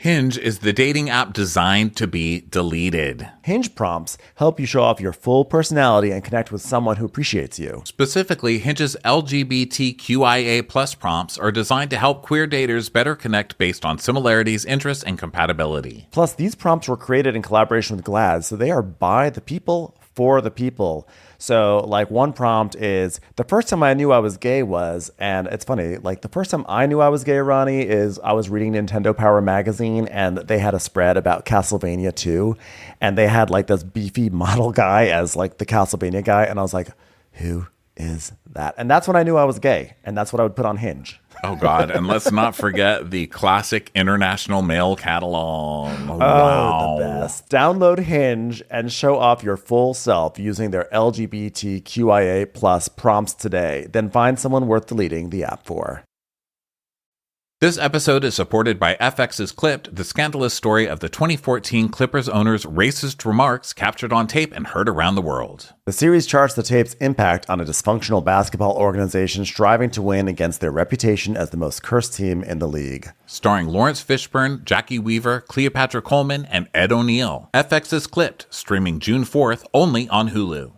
Hinge is the dating app designed to be deleted. Hinge prompts help you show off your full personality and connect with someone who appreciates you. Specifically, Hinge's LGBTQIA+ prompts are designed to help queer daters better connect based on similarities, interests, and compatibility. Plus, these prompts were created in collaboration with GLAAD, so they are by the people, for the people. So, like, one prompt is, the first time I knew I was gay was, and it's funny, like, the first time I knew I was gay, Ronnie, is I was reading Nintendo Power magazine, and they had a spread about Castlevania 2, and they had, like, this beefy model guy as, like, the Castlevania guy, and I was like, who is that? And that's when I knew I was gay, and that's what I would put on Hinge. Oh, God. And let's not forget the classic international mail catalog. Oh, wow. the best. Download Hinge and show off your full self using their LGBTQIA+ prompts today. Then find someone worth deleting the app for. This episode is supported by FX's Clipped, the scandalous story of the 2014 Clippers owner's racist remarks captured on tape and heard around the world. The series charts the tape's impact on a dysfunctional basketball organization striving to win against their reputation as the most cursed team in the league. Starring Lawrence Fishburne, Jackie Weaver, Cleopatra Coleman, and Ed O'Neill. FX's Clipped, streaming June 4th, only on Hulu.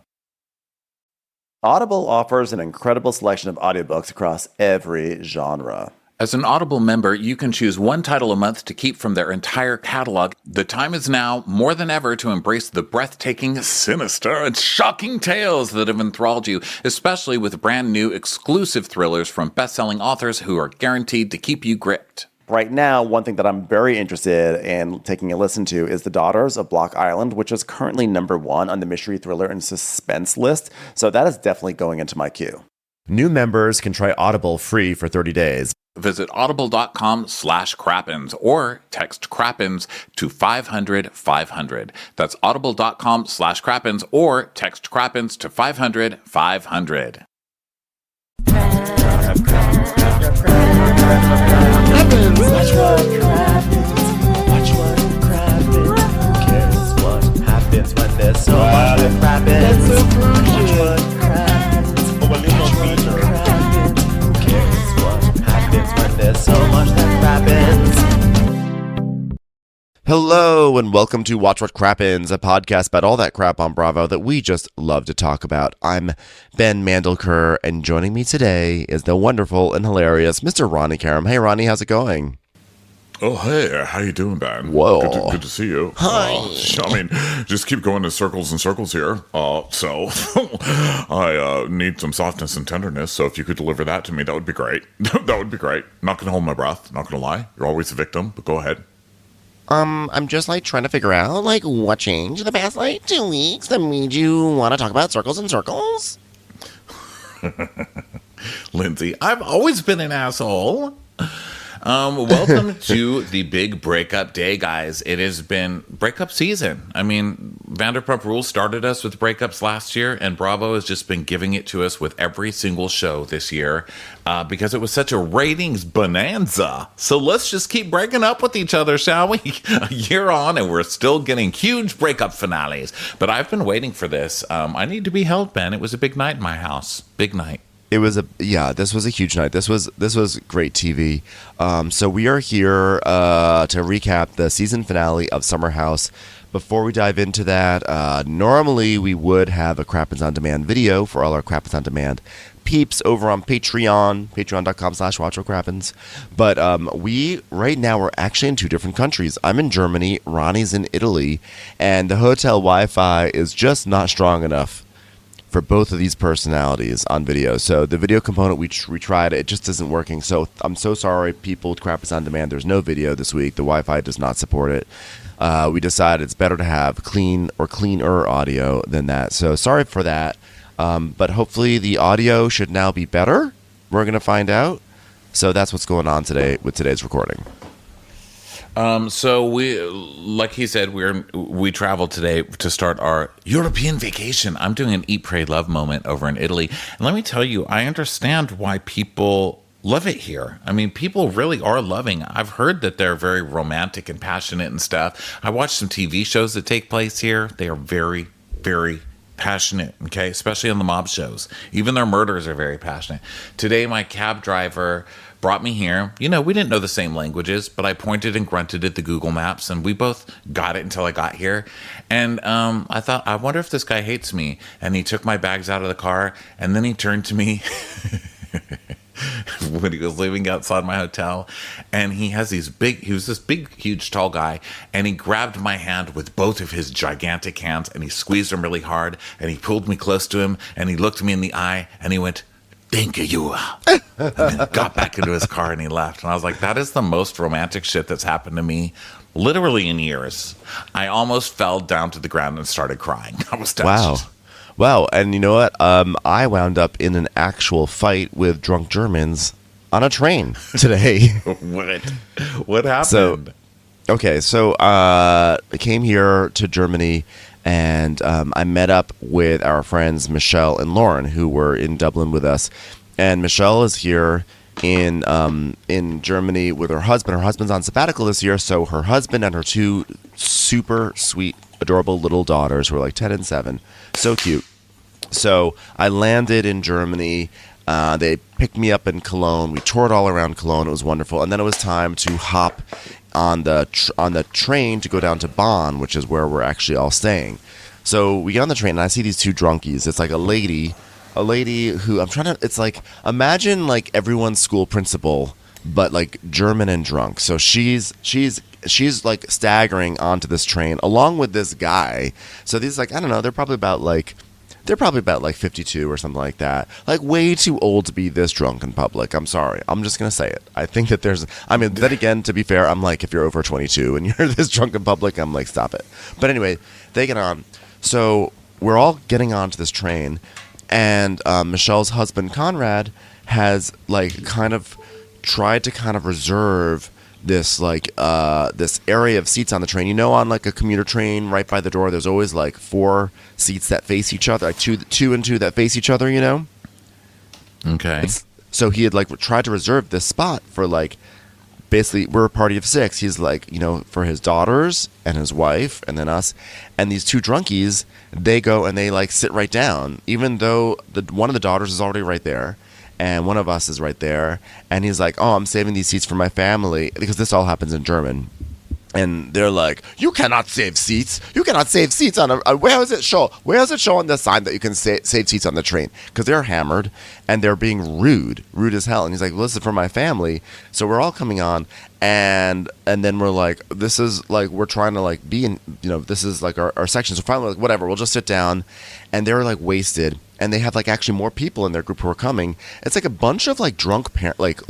Audible offers an incredible selection of audiobooks across every genre. As an Audible member, you can choose one title a month to keep from their entire catalog. The time is now, more than ever, to embrace the breathtaking, sinister, and shocking tales that have enthralled you, especially with brand new exclusive thrillers from best-selling authors who are guaranteed to keep you gripped. Right now, one thing that I'm very interested in taking a listen to is The Daughters of Block Island, which is currently #1 on the mystery, thriller, and suspense list. So that is definitely going into my queue. New members can try Audible free for 30 days. Visit audible.com/crappens or text crappens to 500-500. That's audible.com/crappens or text crappens to 500-500. Watch what cares what happens when there's so much that happens. Watch what happens. Who cares what happens when there's so much that happens? Hello and welcome to Watch What Crappens, a podcast about all that crap on Bravo that we just love to talk about. I'm Ben Mandelker, and joining me today is the wonderful and hilarious Mr. Ronnie Karam. Hey, Ronnie, how's it going? Oh, hey, how you doing, Ben? Whoa. Good to see you. Hi. I mean, just keep going in circles and circles here. So, I need some softness and tenderness, so if you could deliver that to me, that would be great. That would be great. Not going to hold my breath, not going to lie. You're always a victim, but go ahead. I'm just, trying to figure out, what changed in the past, 2 weeks that made you want to talk about circles and circles? Lindsay, I've always been an asshole. Welcome to the big breakup day, guys. It has been breakup season. I mean, Vanderpump Rules started us with breakups last year, and Bravo has just been giving it to us with every single show this year because it was such a ratings bonanza. So let's just keep breaking up with each other, shall we? A year on, and we're still getting huge breakup finales. But I've been waiting for this. I need to be held, Ben. It was a big night in my house. Big night. This was a huge night. This was great TV. So we are here to recap the season finale of Summer House. Before we dive into that, normally we would have a Crappens On Demand video for all our Crappens On Demand peeps over on Patreon, patreon.com/watchwhatcrappens. But we, right now, we're actually in 2 different countries. I'm in Germany, Ronnie's in Italy, and the hotel Wi-Fi is just not strong enough for both of these personalities on video. So the video component, we tried, it just isn't working. So I'm so sorry, people with Crappens On Demand. There's no video this week. The Wi-Fi does not support it. We decided it's better to have clean or cleaner audio than that. So sorry for that. But hopefully the audio should now be better. We're going to find out. So that's what's going on today with today's recording. So we, like he said, we traveled today to start our European vacation. I'm doing an Eat, Pray, Love moment over in Italy. And let me tell you, I understand why people love it here. I mean, people really are loving. I've heard that they're very romantic and passionate and stuff. I watched some TV shows that take place here. They are very, very passionate, okay? Especially on the mob shows. Even their murders are very passionate. Today, my cab driver brought me here. You know, we didn't know the same languages, but I pointed and grunted at the Google Maps, and we both got it until I got here. And I thought, I wonder if this guy hates me. And he took my bags out of the car, and then he turned to me when he was leaving outside my hotel, and he was this big, huge, tall guy, and he grabbed my hand with both of his gigantic hands, and he squeezed them really hard, and he pulled me close to him, and he looked me in the eye, and he went, "Thank you," and then got back into his car, and he left. And I was like, that is the most romantic shit that's happened to me literally in years. I almost fell down to the ground and started crying. I was touched. Wow, and you know what? I wound up in an actual fight with drunk Germans on a train today. What happened? So I came here to Germany, and I met up with our friends Michelle and Lauren, who were in Dublin with us. And Michelle is here in Germany with her husband. Her husband's on sabbatical this year, so her husband and her two super sweet, adorable little daughters, who are like 10 and 7. So cute. So I landed in Germany. They picked me up in Cologne. We toured all around Cologne. It was wonderful. And then it was time to hop on the train to go down to Bonn, which is where we're actually all staying. So we get on the train, and I see these two drunkies. It's like a lady who it's like, imagine like everyone's school principal, but like German and drunk. So she's like staggering onto this train along with this guy. So these, like, I don't know, they're probably about like 52 or something like that. Like, way too old to be this drunk in public. I'm sorry. I'm just going to say it. I think that then again, to be fair, I'm like, if you're over 22 and you're this drunk in public, I'm like, stop it. But anyway, they get on. So we're all getting onto this train, and Michelle's husband, Conrad, has like kind of tried to kind of reserve this like this area of seats on the train. You know, on like a commuter train, right by the door, there's always like 4 seats that face each other, like two and two that face each other, you know? Okay. So he had like tried to reserve this spot for like, basically, we're a party of 6. He's like, you know, for his daughters and his wife and then us. And these two drunkies, they go and they like sit right down, even though one of the daughters is already right there. And one of us is right there. And he's like, oh, I'm saving these seats for my family. Because this all happens in German. And they're like, you cannot save seats. You cannot save seats on a... Where does it show? Where does it show on the sign that you can save seats on the train? Because they're hammered. And they're being rude as hell. And he's like, well, this is for my family. So we're all coming on. And then we're like, this is like, we're trying to like be in... You know, this is like our section. So finally, like, whatever, we'll just sit down. And they're like wasted. And they have like actually more people in their group who are coming. It's like a bunch of like drunk parent, like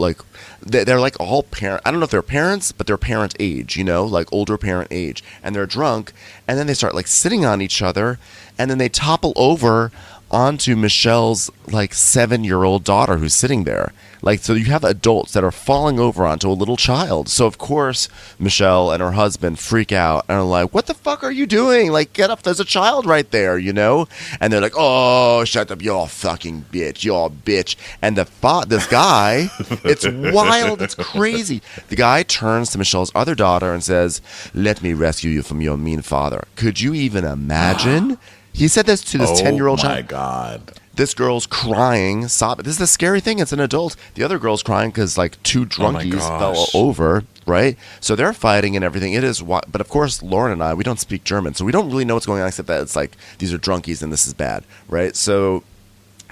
they're like all parent. I don't know if they're parents, but they're parent age, you know, like older parent age. And they're drunk, and then they start like sitting on each other, and then they topple over onto Michelle's like 7-year-old daughter who's sitting there. Like, so you have adults that are falling over onto a little child. So of course Michelle and her husband freak out and are like, what the fuck are you doing? Like, get up, there's a child right there, you know? And they're like, oh, shut up, you're a fucking bitch, you're a bitch. And this guy, it's wild, it's crazy. The guy turns to Michelle's other daughter and says, let me rescue you from your mean father. Could you even imagine? He said this to this 10-year-old child. Oh, my God. This girl's crying, sobbing. This is the scary thing. It's an adult. The other girl's crying because, like, 2 drunkies fell over, right? So they're fighting and everything. It is, but of course, Lauren and I, we don't speak German, so we don't really know what's going on, except that it's like, these are drunkies and this is bad, right? So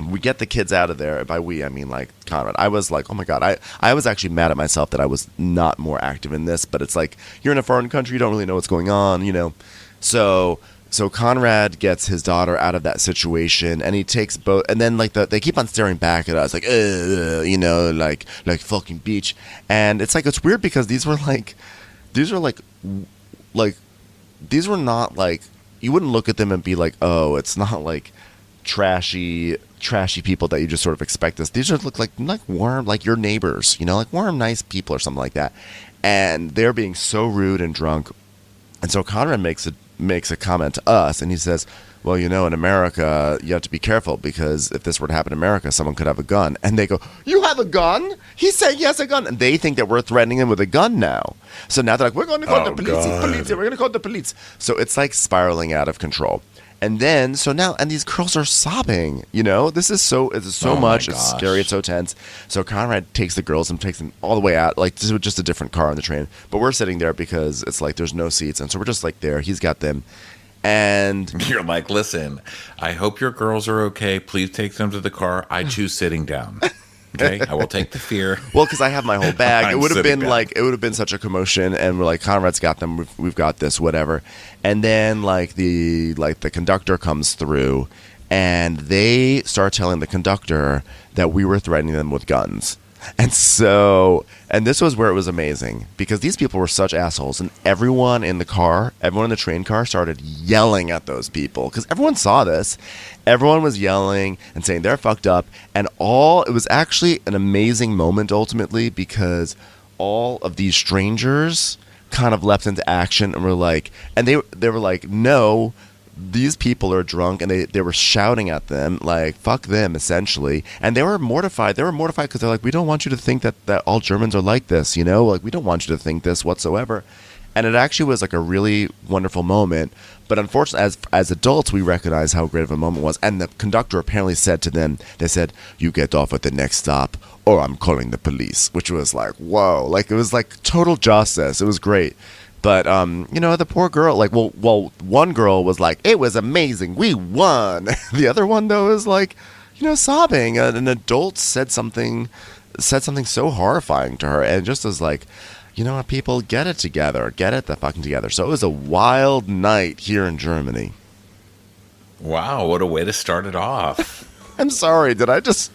we get the kids out of there. By we, I mean, like, Conrad. I was like, oh, my God. I was actually mad at myself that I was not more active in this, but it's like, you're in a foreign country, you don't really know what's going on, you know? So Conrad gets his daughter out of that situation, and he takes both. And then like they keep on staring back at us, like you know, like fucking beach. And it's like, it's weird because these were not like, you wouldn't look at them and be like, oh, it's not like trashy people that you just sort of expect this. These just look like warm, like your neighbors, you know, like warm, nice people or something like that. And they're being so rude and drunk. And so Conrad makes a comment to us, and he says, well, you know, in America, you have to be careful, because if this were to happen in America, someone could have a gun. And they go, you have a gun? He said he has a gun. And they think that we're threatening him with a gun now. So now they're like, we're going to call the police. We're going to call the police. So it's like spiraling out of control. And then, so now, and these girls are sobbing, you know? It's so Oh my much. It's gosh. scary. It's so tense. So Conrad takes the girls and takes them all the way out, like, this is just a different car on the train. But we're sitting there because it's like there's no seats. And so we're just like there. He's got them. And You're like, listen, I hope your girls are okay. Please take them to the car. I choose sitting down. Okay, I will take the fear. well, because I have my whole bag, it I'm would have sitting been down. it would have been such a commotion, and we're like, Conrad's got them, we've got this, whatever. And then the conductor comes through, and they start telling the conductor that we were threatening them with guns. And this was where it was amazing, because these people were such assholes, and everyone in the train car started yelling at those people, because everyone saw this. Everyone was yelling and saying they're fucked up, and it was actually an amazing moment ultimately, because all of these strangers kind of leapt into action and were like, and they were like, no, these people are drunk, and they were shouting at them like, fuck them, essentially. And they were mortified. They were mortified because they're like, we don't want you to think that all Germans are like this, you know? Like, we don't want you to think this whatsoever. And it actually was like a really wonderful moment. But unfortunately, as adults, we recognize how great of a moment it was. And the conductor apparently said to them, they said, you get off at the next stop or I'm calling the police, which was like, whoa. Like, it was like total justice. It was great. But, the poor girl, like, well, one girl was like, it was amazing. We won. The other one, though, is like, sobbing. An adult said something so horrifying to her. And just as like, people, get it together. Get it the fucking together. So it was a wild night here in Germany. Wow, what a way to start it off. I'm sorry. Did I just...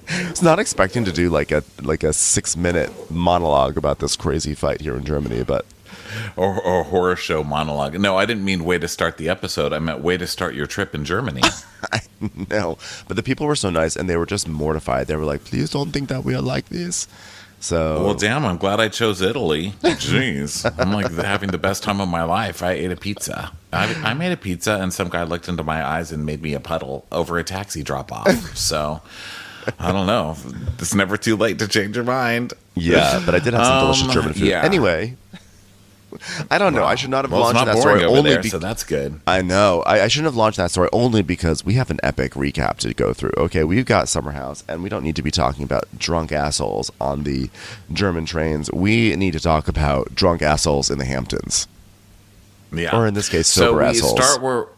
I was not expecting to do like a 6-minute monologue about this crazy fight here in Germany, but or horror show monologue. No, I didn't mean way to start the episode. I meant way to start your trip in Germany. I know. But the people were so nice, and they were just mortified. They were like, please don't think that we are like this. So, Well, damn, I'm glad I chose Italy. Jeez. I'm like having the best time of my life. I ate a pizza. I made a pizza, and some guy looked into my eyes and made me a puddle over a taxi drop-off. So, I don't know. It's never too late to change your mind. yeah, but I did have some delicious German food. yeah. Anyway, I don't know. I should not have Well, it's launched not that boring story over only there, because so that's good. I know. I shouldn't have launched that story only because we have an epic recap to go through. Okay, we've got Summer House, and we don't need to be talking about drunk assholes on the German trains. We need to talk about drunk assholes in the Hamptons. Yeah. Or in this case, sober assholes.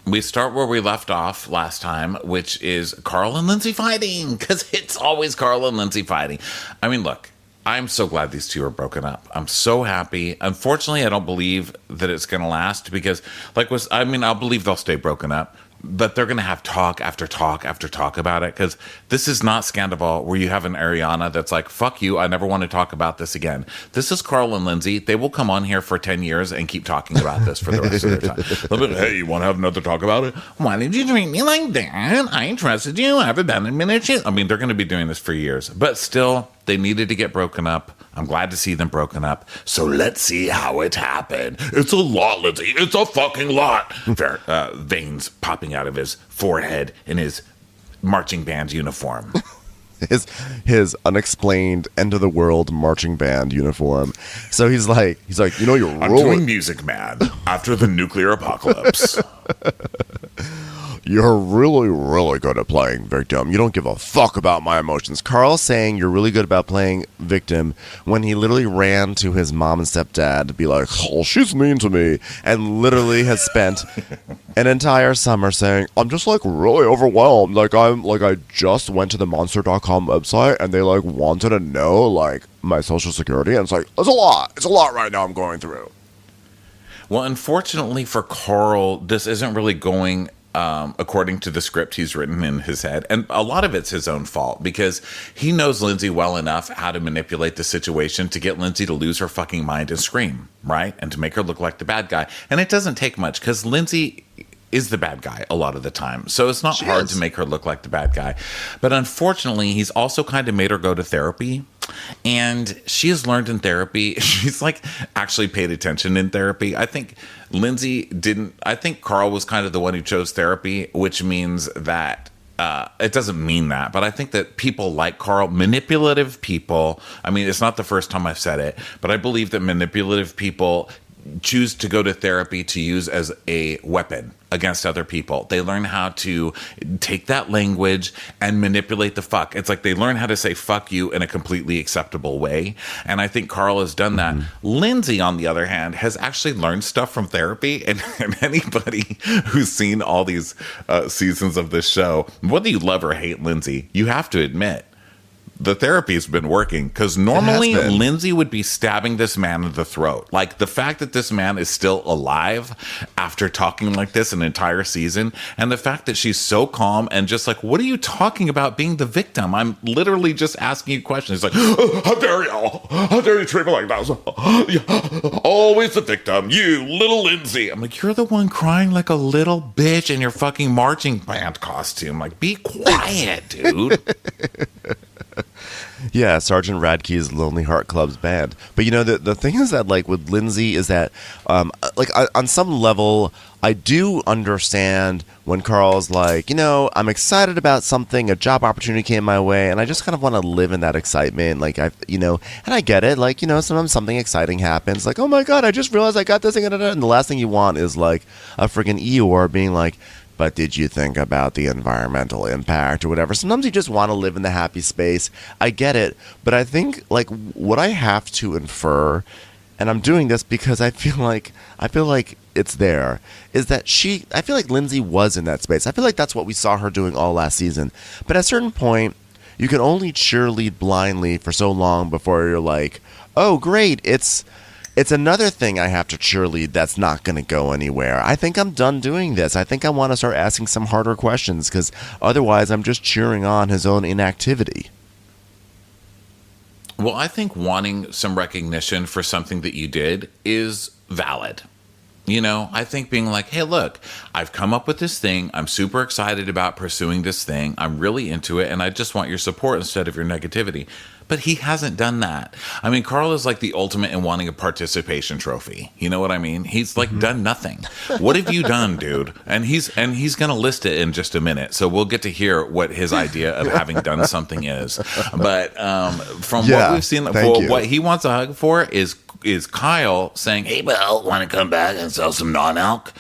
We start where we left off last time, which is Carl and Lindsay fighting, because it's always Carl and Lindsay fighting. I mean, look, I'm so glad these two are broken up. I'm so happy. Unfortunately, I don't believe that it's going to last because, I'll believe they'll stay broken up, but they're going to have talk after talk after talk about it because this is not Scandival where you have an Ariana that's like, fuck you, I never want to talk about this again. This is Carl and Lindsay. They will come on here for 10 years and keep talking about this for the rest of their time. They'll be like, hey, you want to have another talk about it? Why did you treat me like that? I trusted you. I've abandoned me. I mean, they're going to be doing this for years, but still, they needed to get broken up. I'm glad to see them broken up. So let's see how it happened. It's a lot, Lindsay. It's a fucking lot. Veins popping out of his forehead in his marching band uniform. His unexplained end of the world marching band uniform. So he's like, you're I'm really doing Music Man after the nuclear apocalypse. You're really, really good at playing victim. You don't give a fuck about my emotions. Carl's saying you're really good about playing victim when he literally ran to his mom and stepdad to be like, oh, she's mean to me. And literally has spent an entire summer saying, I'm just like really overwhelmed. I just went to the monster.com website and they like wanted to know like my social security. And it's like, it's a lot. It's a lot right now I'm going through. Well, unfortunately for Carl, this isn't really going according to the script he's written in his head. And a lot of it's his own fault because he knows Lindsay well enough how to manipulate the situation to get Lindsay to lose her fucking mind and scream, right? And to make her look like the bad guy. And it doesn't take much because Lindsay is the bad guy a lot of the time. So it's not hard to make her look like the bad guy. But unfortunately, he's also kind of made her go to therapy. And she has learned in therapy. She's like actually paid attention in therapy. I think Lindsay didn't. I think Carl was kind of the one who chose therapy, which means that it doesn't mean that. But I think that people like Carl, manipulative people. I mean, it's not the first time I've said it, but I believe that manipulative people choose to go to therapy to use as a weapon against other people. They learn how to take that language and manipulate the fuck. It's like they learn how to say fuck you in a completely acceptable way. And I think Carl has done that. Lindsay, on the other hand, has actually learned stuff from therapy. And anybody who's seen all these seasons of this show, whether you love or hate Lindsay, you have to admit, the therapy's been working, because normally Lindsay would be stabbing this man in the throat. Like, the fact that this man is still alive after talking like this an entire season, and the fact that she's so calm and just like, what are you talking about being the victim? I'm literally just asking you questions. It's like, oh, how dare you? How dare you treat me like that? Always the victim, you little Lindsay. I'm like, you're the one crying like a little bitch in your fucking marching band costume. Like, be quiet, dude. Yeah, Sergeant Radke's Lonely Heart Club's band. But you know, the thing is that, like, with Lindsay is that, on some level, I do understand when Carl's like, you know, I'm excited about something, a job opportunity came my way, and I just kind of want to live in that excitement. Like, and I get it. Like, you know, sometimes something exciting happens. Like, oh my God, I just realized I got this thing. And the last thing you want is like a freaking Eeyore being like, but did you think about the environmental impact or whatever? Sometimes you just want to live in the happy space. I get it. But I think, like, what I have to infer, and I'm doing this because I feel like it's there, is that I feel like Lindsay was in that space. I feel like that's what we saw her doing all last season. But at a certain point, you can only cheerlead blindly for so long before you're like, oh, great, it's another thing I have to cheerlead that's not going to go anywhere. I think I'm done doing this. I think I want to start asking some harder questions, because otherwise I'm just cheering on his own inactivity. Well, I think wanting some recognition for something that you did is valid. You know, I think being like, hey, look, I've come up with this thing. I'm super excited about pursuing this thing. I'm really into it, and I just want your support instead of your negativity. But he hasn't done that. I mean, Carl is like the ultimate in wanting a participation trophy. You know what I mean? He's like done nothing. What have you done, dude? And he's going to list it in just a minute. So we'll get to hear what his idea of having done something is. But from what we've seen, what he wants a hug for is Kyle saying, hey, Bill, want to come back and sell some non-alc?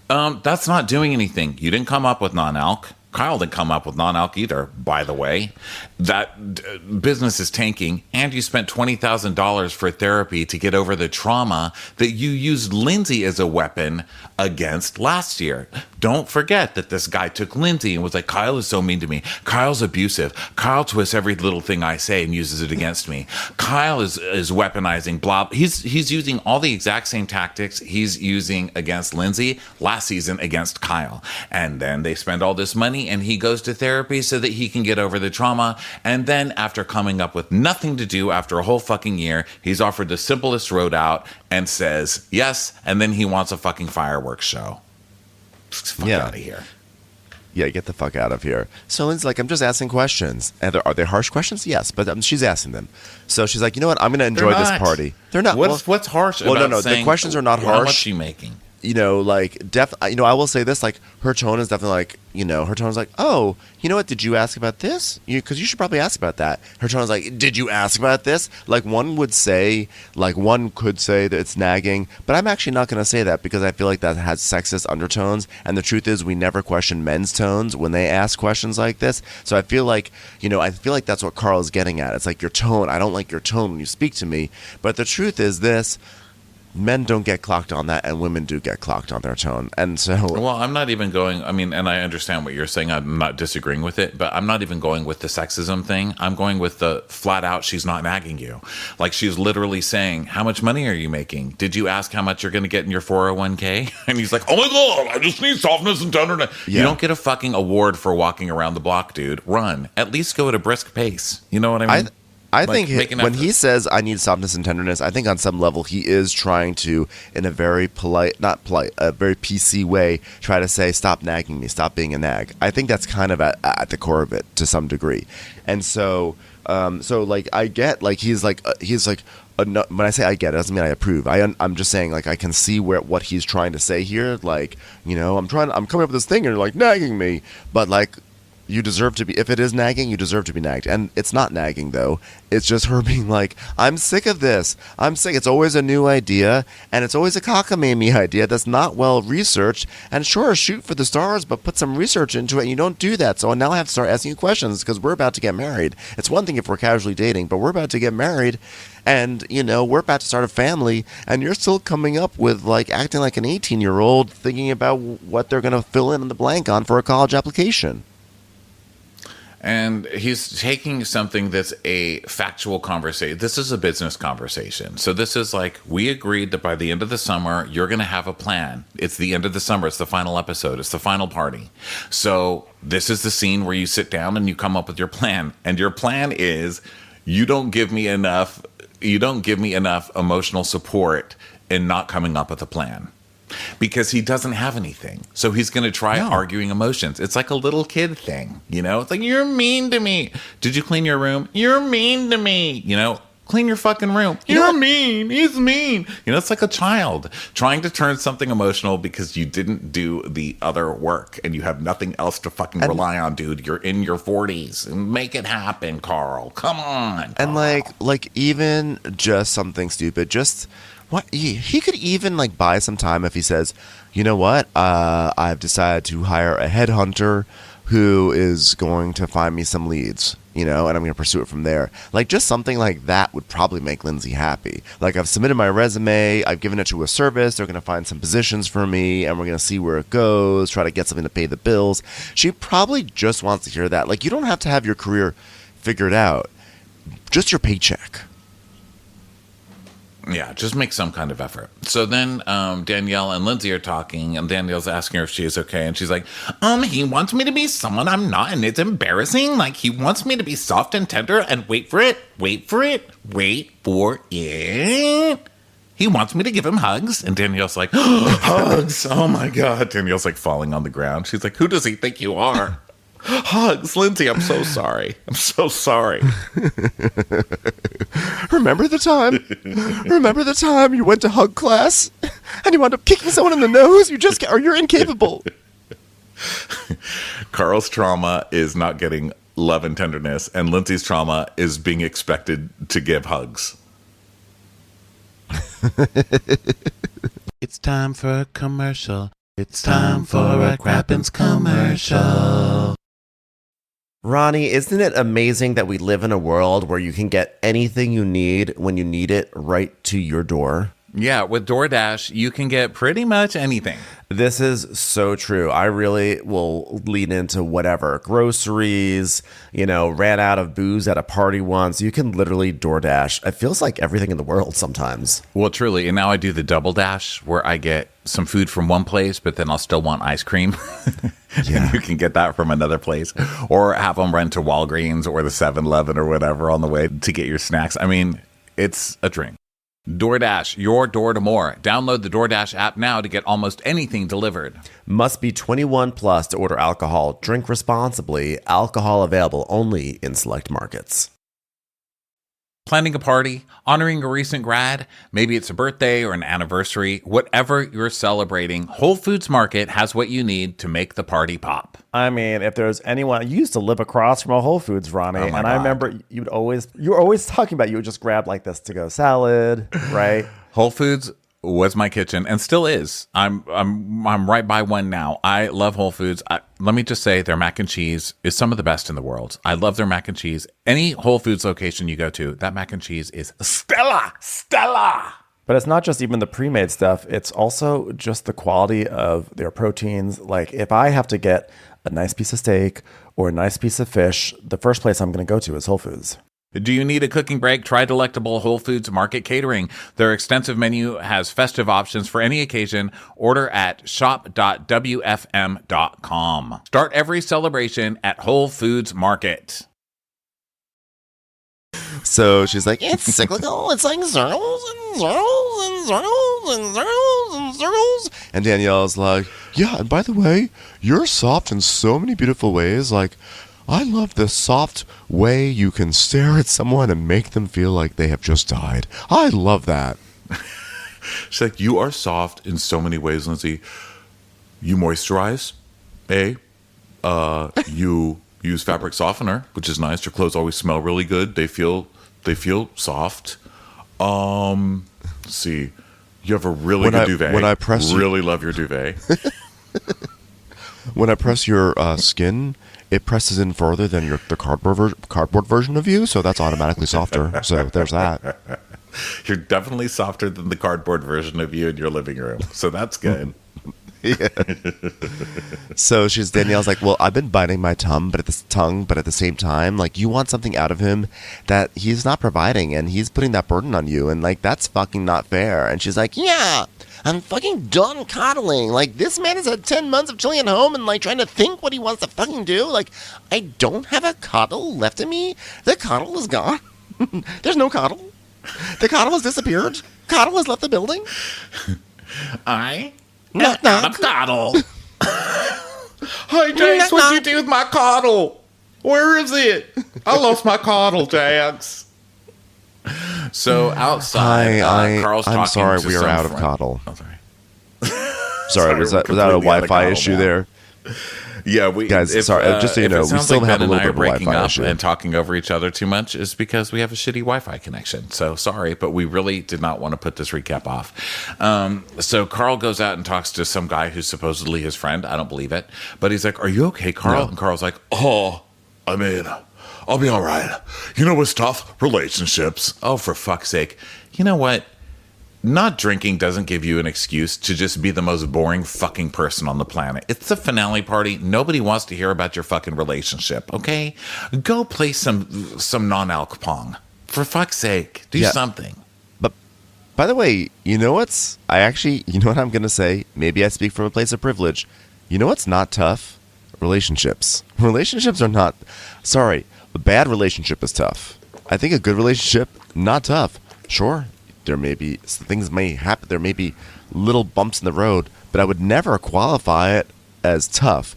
That's not doing anything. You didn't come up with non-alc. Kyle didn't come up with non-alc either, by the way. That business is tanking, and you spent $20,000 for therapy to get over the trauma that you used Lindsay as a weapon against last year. Don't forget that this guy took Lindsay and was like, Kyle is so mean to me. Kyle's abusive. Kyle twists every little thing I say and uses it against me. Kyle is weaponizing blah. He's using all the exact same tactics he's using against Lindsay last season against Kyle. And then they spend all this money, and he goes to therapy so that he can get over the trauma. And then, after coming up with nothing to do after a whole fucking year, he's offered the simplest road out and says yes. And then he wants a fucking fireworks show. Fuck out of here. Yeah, get the fuck out of here. So Lynn's like, I'm just asking questions. And are they harsh questions? Yes, but she's asking them. So she's like, you know what? I'm going to enjoy this party. They're not. What's harsh about no. saying, the questions are not harsh. How much is she making? You know, like, I will say this, like, her tone is definitely like, her tone is like, oh, you know what, did you ask about this? Because you should probably ask about that. Her tone is like, did you ask about this? Like, one could say that it's nagging, but I'm actually not going to say that, because I feel like that has sexist undertones, and the truth is we never question men's tones when they ask questions like this. So I feel like, that's what Carl is getting at. It's like, your tone, I don't like your tone when you speak to me, but the truth is this: men don't get clocked on that, and women do get clocked on their tone. And so, well, I'm not even going, and I understand what you're saying. I'm not disagreeing with it, but I'm not even going with the sexism thing. I'm going with the flat out, she's not nagging you. Like, she's literally saying, how much money are you making? Did you ask how much you're going to get in your 401k? And he's like, oh my God, I just need softness and tenderness. Yeah. You don't get a fucking award for walking around the block, dude. Run. At least go at a brisk pace. You know what I mean? I think when he says, I need softness and tenderness, I think on some level he is trying to, in a very a very PC way, try to say, stop nagging me, stop being a nag. I think that's kind of at the core of it to some degree. And so, like, I get, like, he's like, when I say I get it, doesn't mean I approve. I'm just saying, like, I can see what he's trying to say here. Like, I'm coming up with this thing and you're like nagging me, but like, You deserve to be, if it is nagging, you deserve to be nagged. And it's not nagging, though. It's just her being like, I'm sick of this. I'm sick. It's always a new idea, and it's always a cockamamie idea that's not well researched. And sure, shoot for the stars, but put some research into it, and you don't do that. So now I have to start asking you questions because we're about to get married. It's one thing if we're casually dating, but we're about to get married, and, we're about to start a family, and you're still coming up with, acting like an 18-year-old, thinking about what they're going to fill in the blank on for a college application. And he's taking something that's a factual conversation. This is a business conversation. So this is like, we agreed that by the end of the summer, you're going to have a plan. It's the end of the summer. It's the final episode. It's the final party. So this is the scene where you sit down and you come up with your plan. And your plan is you don't give me enough emotional support in not coming up with a plan. Because he doesn't have anything. So he's going to try arguing emotions. It's like a little kid thing, It's like, you're mean to me. Did you clean your room? You're mean to me. Clean your fucking room. You're mean. He's mean. It's like a child trying to turn something emotional because you didn't do the other work and you have nothing else to fucking rely on, dude. You're in your 40s. Make it happen, Carl. Come on. And like even just something stupid, just... What he could even buy some time if he says, you know what, I've decided to hire a headhunter who is going to find me some leads, and I'm going to pursue it from there. Just something like that would probably make Lindsay happy. I've submitted my resume, I've given it to a service, they're going to find some positions for me, and we're going to see where it goes, try to get something to pay the bills. She probably just wants to hear that. You don't have to have your career figured out, just your paycheck. Yeah, just make some kind of effort. So then Danielle and Lindsay are talking, and Danielle's asking her if she is okay, and she's like, he wants me to be someone I'm not, and it's embarrassing. He wants me to be soft and tender, and wait for it. He wants me to give him hugs, and Danielle's like, hugs, oh my God. Danielle's falling on the ground. She's like, who does he think you are? Hugs, Lindsay, I'm so sorry. I'm so sorry. Remember the time you went to hug class and you wound up kicking someone in the nose? You're incapable. Carl's trauma is not getting love and tenderness, and Lindsay's trauma is being expected to give hugs. It's time for a commercial. It's time for a Crappens commercial. Ronnie, isn't it amazing that we live in a world where you can get anything you need when you need it right to your door? Yeah, with DoorDash, you can get pretty much anything. This is so true. I really will lean into whatever. Groceries, ran out of booze at a party once. You can literally DoorDash. It feels like everything in the world sometimes. Well, truly. And now I do the double dash where I get some food from one place, but then I'll still want ice cream. Yeah. And you can get that from another place. Or have them run to Walgreens or the 7-Eleven or whatever on the way to get your snacks. I mean, it's a dream. DoorDash, your door to more. Download the DoorDash app now to get almost anything delivered. Must be 21 plus to order alcohol. Drink responsibly. Alcohol available only in select markets. Planning a party, honoring a recent grad, maybe it's a birthday or an anniversary, whatever you're celebrating, Whole Foods Market has what you need to make the party pop. I mean, if there's anyone, you used to live across from a Whole Foods, Ronnie, Oh my and God. I remember you were always talking about you would just grab this to-go salad, right? Whole Foods was my kitchen and still is. I'm right by one now. I love Whole Foods. Let me just say their mac and cheese is some of the best in the world. I love their mac and cheese. Any Whole Foods location you go to, that mac and cheese is Stella. But it's not just even the pre-made stuff. It's also just the quality of their proteins. If I have to get a nice piece of steak or a nice piece of fish, the first place I'm going to go to is Whole Foods. Do you need a cooking break? Try delectable Whole Foods Market Catering. Their extensive menu has festive options for any occasion. Order at shop.wfm.com. Start every celebration at Whole Foods Market. So she's like, It's cyclical. It's like circles and circles and circles and circles and circles. and Danielle's like, yeah, and by the way, you're soft in so many beautiful ways. I love the soft way you can stare at someone and make them feel like they have just died. I love that. She's like, you are soft in so many ways, Lindsay. You moisturize, you use fabric softener, which is nice. Your clothes always smell really good. They feel soft. Let's see. You have a really good duvet. When I press really love your duvet. When I press your skin, it presses in further than the cardboard version of you, so that's automatically softer. So there's that. You're definitely softer than the cardboard version of you in your living room. So that's good. Yeah. So Danielle's like, well, I've been biting my tongue, but at the same time, like, you want something out of him that he's not providing, and he's putting that burden on you, and like, that's fucking not fair. And she's like, yeah, I'm fucking done coddling. Like, this man has had 10 months of chilling at home and like trying to think what he wants to fucking do. Like, I don't have a coddle left in me. The coddle is gone. There's no coddle. The coddle has disappeared. Coddle has left the building. Knock, knock. Coddle. Hi, Jace. What'd you do with my coddle? Where is it? I lost my coddle, Jax. So outside, Carl's talking I'm sorry, to we are some out of friend. coddle. Oh, sorry. Sorry, was that a completely out of Wi-Fi coddle issue now. there? Yeah, we Guys, sorry, just so you if know, it we sounds still like have Ben a little and I bit are of a breaking Wi-Fi up issue. and talking over each other too much is because we have a shitty Wi-Fi connection. So sorry, but we really did not want to put this recap off. So Carl goes out and talks to some guy who's supposedly his friend. I don't believe it, but he's like, "Are you okay, Carl?" No. And Carl's like, Oh, I mean, I'll be all right. You know what's tough? Relationships. "Oh, for fuck's sake! You know what? Not drinking doesn't give you an excuse to just be the most boring fucking person on the planet. It's the finale party. Nobody wants to hear about your fucking relationship, okay? Go play some non-alc pong. For fuck's sake, do something." But by the way, you know what I'm going to say? Maybe I speak from a place of privilege. You know what's not tough? Relationships. Relationships are not, sorry, a bad relationship is tough. I think a good relationship, not tough. Sure, there may be, things may happen, there may be little bumps in the road, but I would never qualify it as tough.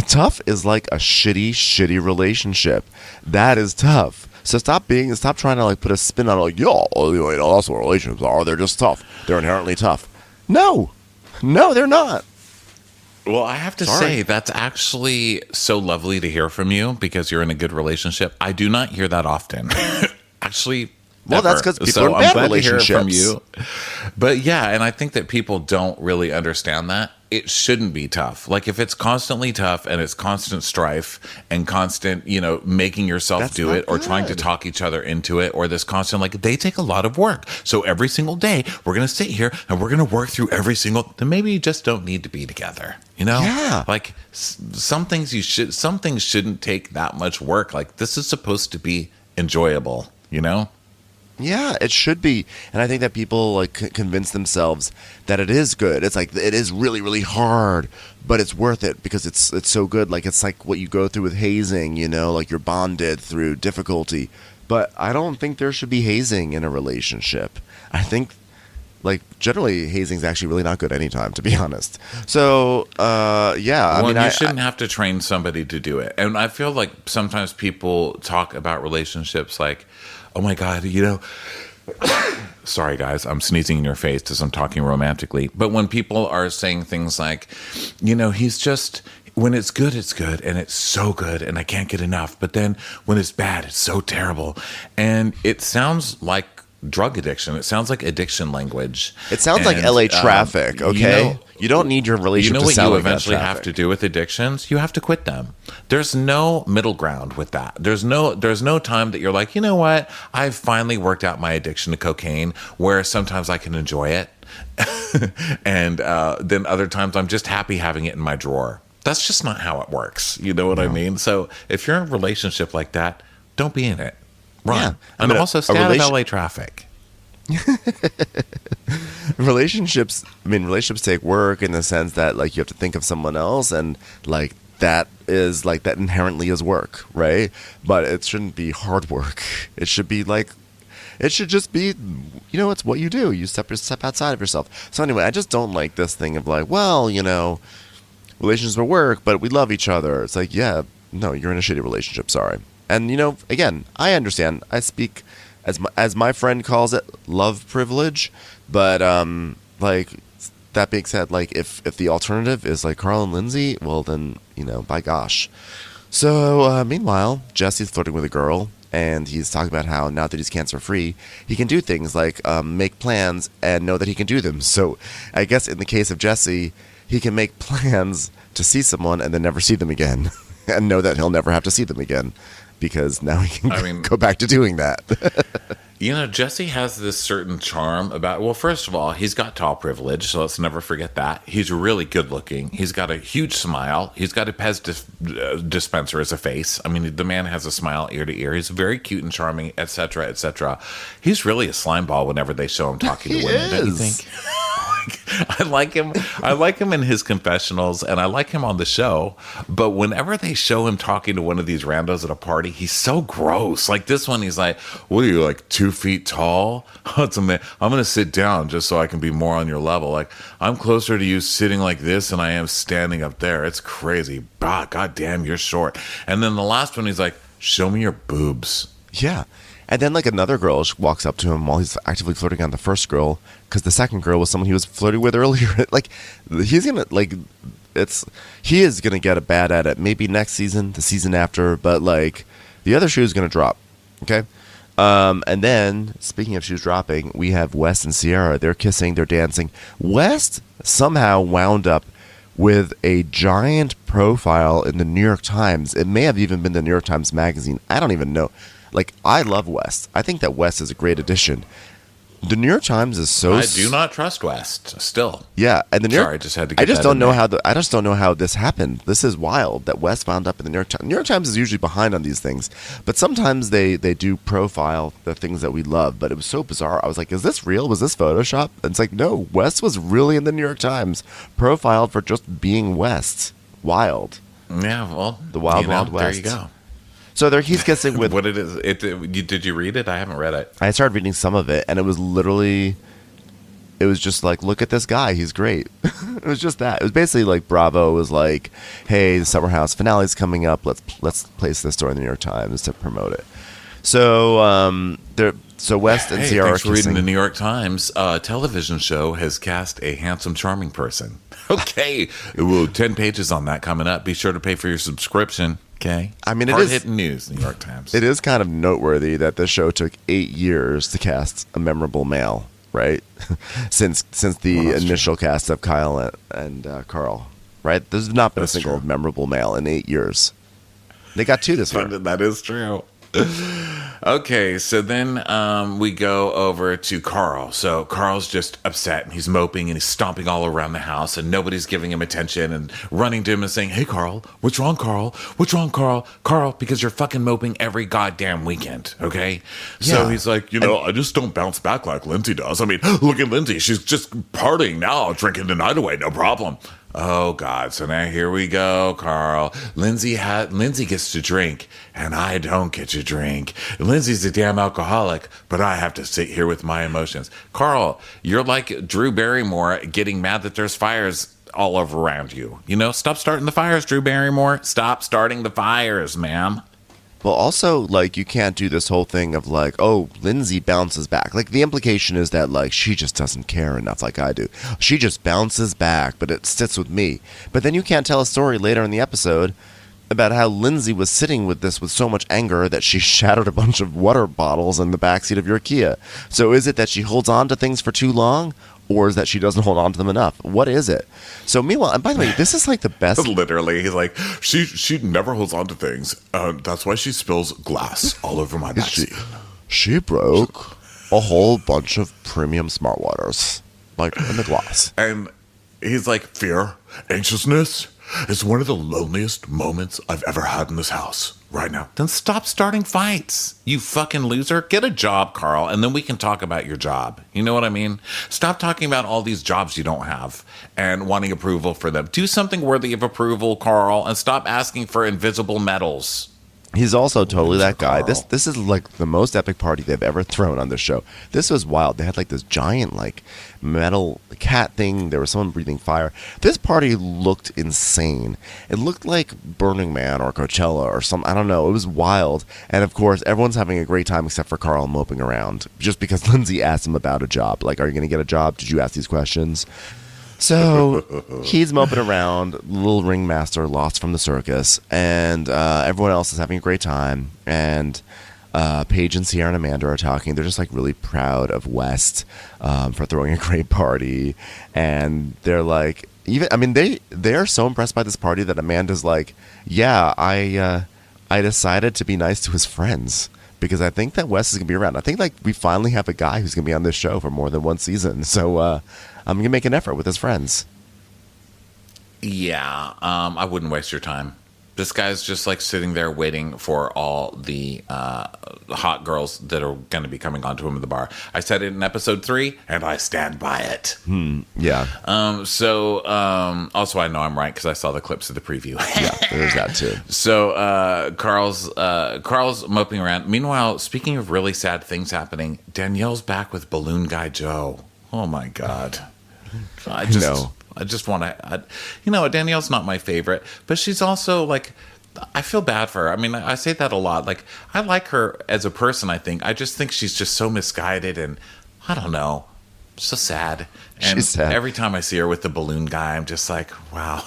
Tough is like a shitty relationship. That is tough. So stop trying to like put a spin on it, like, that's what relationships are. They're just tough. They're inherently tough. No, they're not. Well, I have to say, that's actually so lovely to hear from you because you're in a good relationship. I do not hear that often. Actually, well, ever. that's because people So are in I'm bad glad to hear it from relationships. you. But yeah, and I think that people don't really understand that. It shouldn't be tough. Like, if it's constantly tough and it's constant strife and constant, making yourself That's do not it or trying to good. talk each other into it, or this constant, like, they take a lot of work. So every single day we're going to sit here and we're going to work through every single, then maybe you just don't need to be together. Yeah. Like, some things shouldn't take that much work. Like, this is supposed to be enjoyable, Yeah, it should be. And I think that people like convince themselves that it is good. It's like, it is really, really hard, but it's worth it because it's so good. Like, it's like what you go through with hazing, like you're bonded through difficulty. But I don't think there should be hazing in a relationship. I think, like, generally hazing is actually really not good anytime, to be honest. So, yeah. Well, you shouldn't have to train somebody to do it. And I feel like sometimes people talk about relationships like, oh my God, sorry guys, I'm sneezing in your face as I'm talking romantically. But when people are saying things like, he's just, when it's good, and it's so good, and I can't get enough. But then when it's bad, it's so terrible. And it sounds like drug addiction. It sounds like addiction language. It sounds like LA traffic, okay? You don't need your relationship to what sound you like that eventually have traffic. to do with addictions? You have to quit them. There's no middle ground with that. There's no time that you're like, you know what? I've finally worked out my addiction to cocaine, where sometimes I can enjoy it. And then other times I'm just happy having it in my drawer. That's just not how it works. You know what I mean? So if you're in a relationship like that, don't be in it. Run. Yeah. And also stay out of LA traffic. Relationships take work in the sense that, like, you have to think of someone else, and like that inherently is work, right? But it shouldn't be hard work. It should just be, it's what you do. You step outside of yourself. So anyway, I just don't like this thing of like, well, relationships are work, but we love each other. It's like, yeah, no, you're in a shitty relationship. Sorry. And again, I understand. I speak as my friend calls it, love privilege. But like, that being said, like, if the alternative is like Carl and Lindsay, well then, by gosh, So, meanwhile, Jesse's flirting with a girl, and he's talking about how now that he's cancer-free, he can do things like make plans and know that he can do them. So, I guess in the case of Jesse, he can make plans to see someone and then never see them again, and know that he'll never have to see them again, because now he can go back to doing that. Jesse has this certain charm about, well, first of all, he's got tall privilege, so let's never forget that. He's really good looking. He's got a huge smile. He's got a Pez dispenser as a face. I mean, the man has a smile ear to ear. He's very cute and charming, etc., etc. He's really a slime ball whenever they show him talking to women, don't you think? I like him. I like him in his confessionals, and I like him on the show. But whenever they show him talking to one of these randos at a party, he's so gross. Like this one, he's like, "What are you, like 2 feet tall? I'm gonna sit down just so I can be more on your level. Like I'm closer to you sitting like this than I am standing up there. It's crazy. Bah, God damn, you're short." And then the last one, he's like, "Show me your boobs." Yeah. And then, like, another girl walks up to him while he's actively flirting on the first girl, because the second girl was someone he was flirting with earlier. Like, he's going to, like, he is going to get a bad at it. Maybe next season, the season after, but, like, the other shoe is going to drop. Okay? And then, speaking of shoes dropping, we have West and Sierra. They're kissing, they're dancing. West somehow wound up with a giant profile in the New York Times. It may have even been the New York Times Magazine. I don't even know. Like, I love West. I think that West is a great addition. The New York Times is so. I do not trust West. Still, yeah, and the New York. Sorry, I just had to. Get I just that don't in know there. how I just don't know how this happened. This is wild that West wound up in the New York Times. New York Times is usually behind on these things, but sometimes they do profile the things that we love. But it was so bizarre. I was like, "Is this real? Was this Photoshop?" And it's like, no, West was really in the New York Times, profiled for just being West. Wild. Yeah, well, The Wild Wild West. There you go. So there, he's kissing with. What it is? Did you read it? I haven't read it. I started reading some of it, and it was literally. It was just like, look at this guy, he's great. It was just that. It was basically like Bravo was like, hey, the Summer House finale's coming up. Let's place this story in the New York Times to promote it. So so West and Sierra thanks are for kissing. reading the New York Times. Television show has cast a handsome, charming person. Okay, well, 10 pages on that coming up. Be sure to pay for your subscription. Okay, I mean, it hard is hitting news. New York Times. It is kind of noteworthy that the show took 8 years to cast a memorable male, right? since the initial cast of Kyle and Carl, right? There's not been a single memorable male in 8 years. They got 2 this year. That is true. Okay, so then we go over to Carl. So Carl's just upset, and he's moping, and he's stomping all around the house, and nobody's giving him attention, and running to him and saying, "Hey, Carl, what's wrong, Carl? What's wrong, Carl? Carl, because you're fucking moping every goddamn weekend, okay?" So he's like, I just don't bounce back like Lindsay does. I mean, look at Lindsay. She's just partying now, drinking the night away, no problem. oh God, so now here we go, Carl. Lindsay gets to drink, and I don't get to drink. Lindsay's a damn alcoholic, but I have to sit here with my emotions. Carl, you're like Drew Barrymore getting mad that there's fires all over around you. Stop starting the fires, Drew Barrymore. Stop starting the fires, ma'am. Well, also, like, you can't do this whole thing of, like, oh, Lindsay bounces back. Like, the implication is that, like, she just doesn't care enough like I do. She just bounces back, but it sits with me. But then you can't tell a story later in the episode about how Lindsay was sitting with this with so much anger that she shattered a bunch of water bottles in the backseat of your Kia. So is it that she holds on to things for too long? Or is that she doesn't hold on to them enough? What is it? So meanwhile, and by the way, this is like the best. Literally, he's like, she never holds on to things. That's why she spills glass all over my backseat. She broke a whole bunch of premium smart waters, like in the glass. And he's like, fear, anxiousness is one of the loneliest moments I've ever had in this house right now. Then stop starting fights, you fucking loser. Get a job, Carl, and then we can talk about your job. You know what I mean? Stop talking about all these jobs you don't have and wanting approval for them. Do something worthy of approval, Carl, and stop asking for invisible medals. He's also totally that guy. This is like the most epic party they've ever thrown on this show. This was wild. They had like this giant like metal cat thing. There was someone breathing fire. This party looked insane. It looked like Burning Man or Coachella or some, I don't know. It was wild. And of course, everyone's having a great time except for Carl moping around just because Lindsay asked him about a job. Like, are you going to get a job? Did you ask these questions? So he's moping around, little ringmaster lost from the circus, and everyone else is having a great time. And Paige and Sierra and Amanda are talking. They're just like really proud of West for throwing a great party, and they're like, they are so impressed by this party that Amanda's like, yeah, I decided to be nice to his friends because I think that Wes is gonna be around. I think like we finally have a guy who's gonna be on this show for more than one season. So I'm gonna make an effort with his friends. Yeah, I wouldn't waste your time. This guy's just like sitting there waiting for all the hot girls that are going to be coming onto him in the bar. I said it in episode 3, and I stand by it. Yeah. Also, I know I'm right because I saw the clips of the preview. Yeah, there's that too. So Carl's moping around. Meanwhile, speaking of really sad things happening, Danielle's back with Balloon Guy Joe. Oh my God. I just want to, Danielle's not my favorite, but she's also like, I feel bad for her. I mean, I say that a lot. Like, I like her as a person, I think. I just think she's just so misguided and I don't know, so sad. And she's sad. Every time I see her with the balloon guy, I'm just like, wow.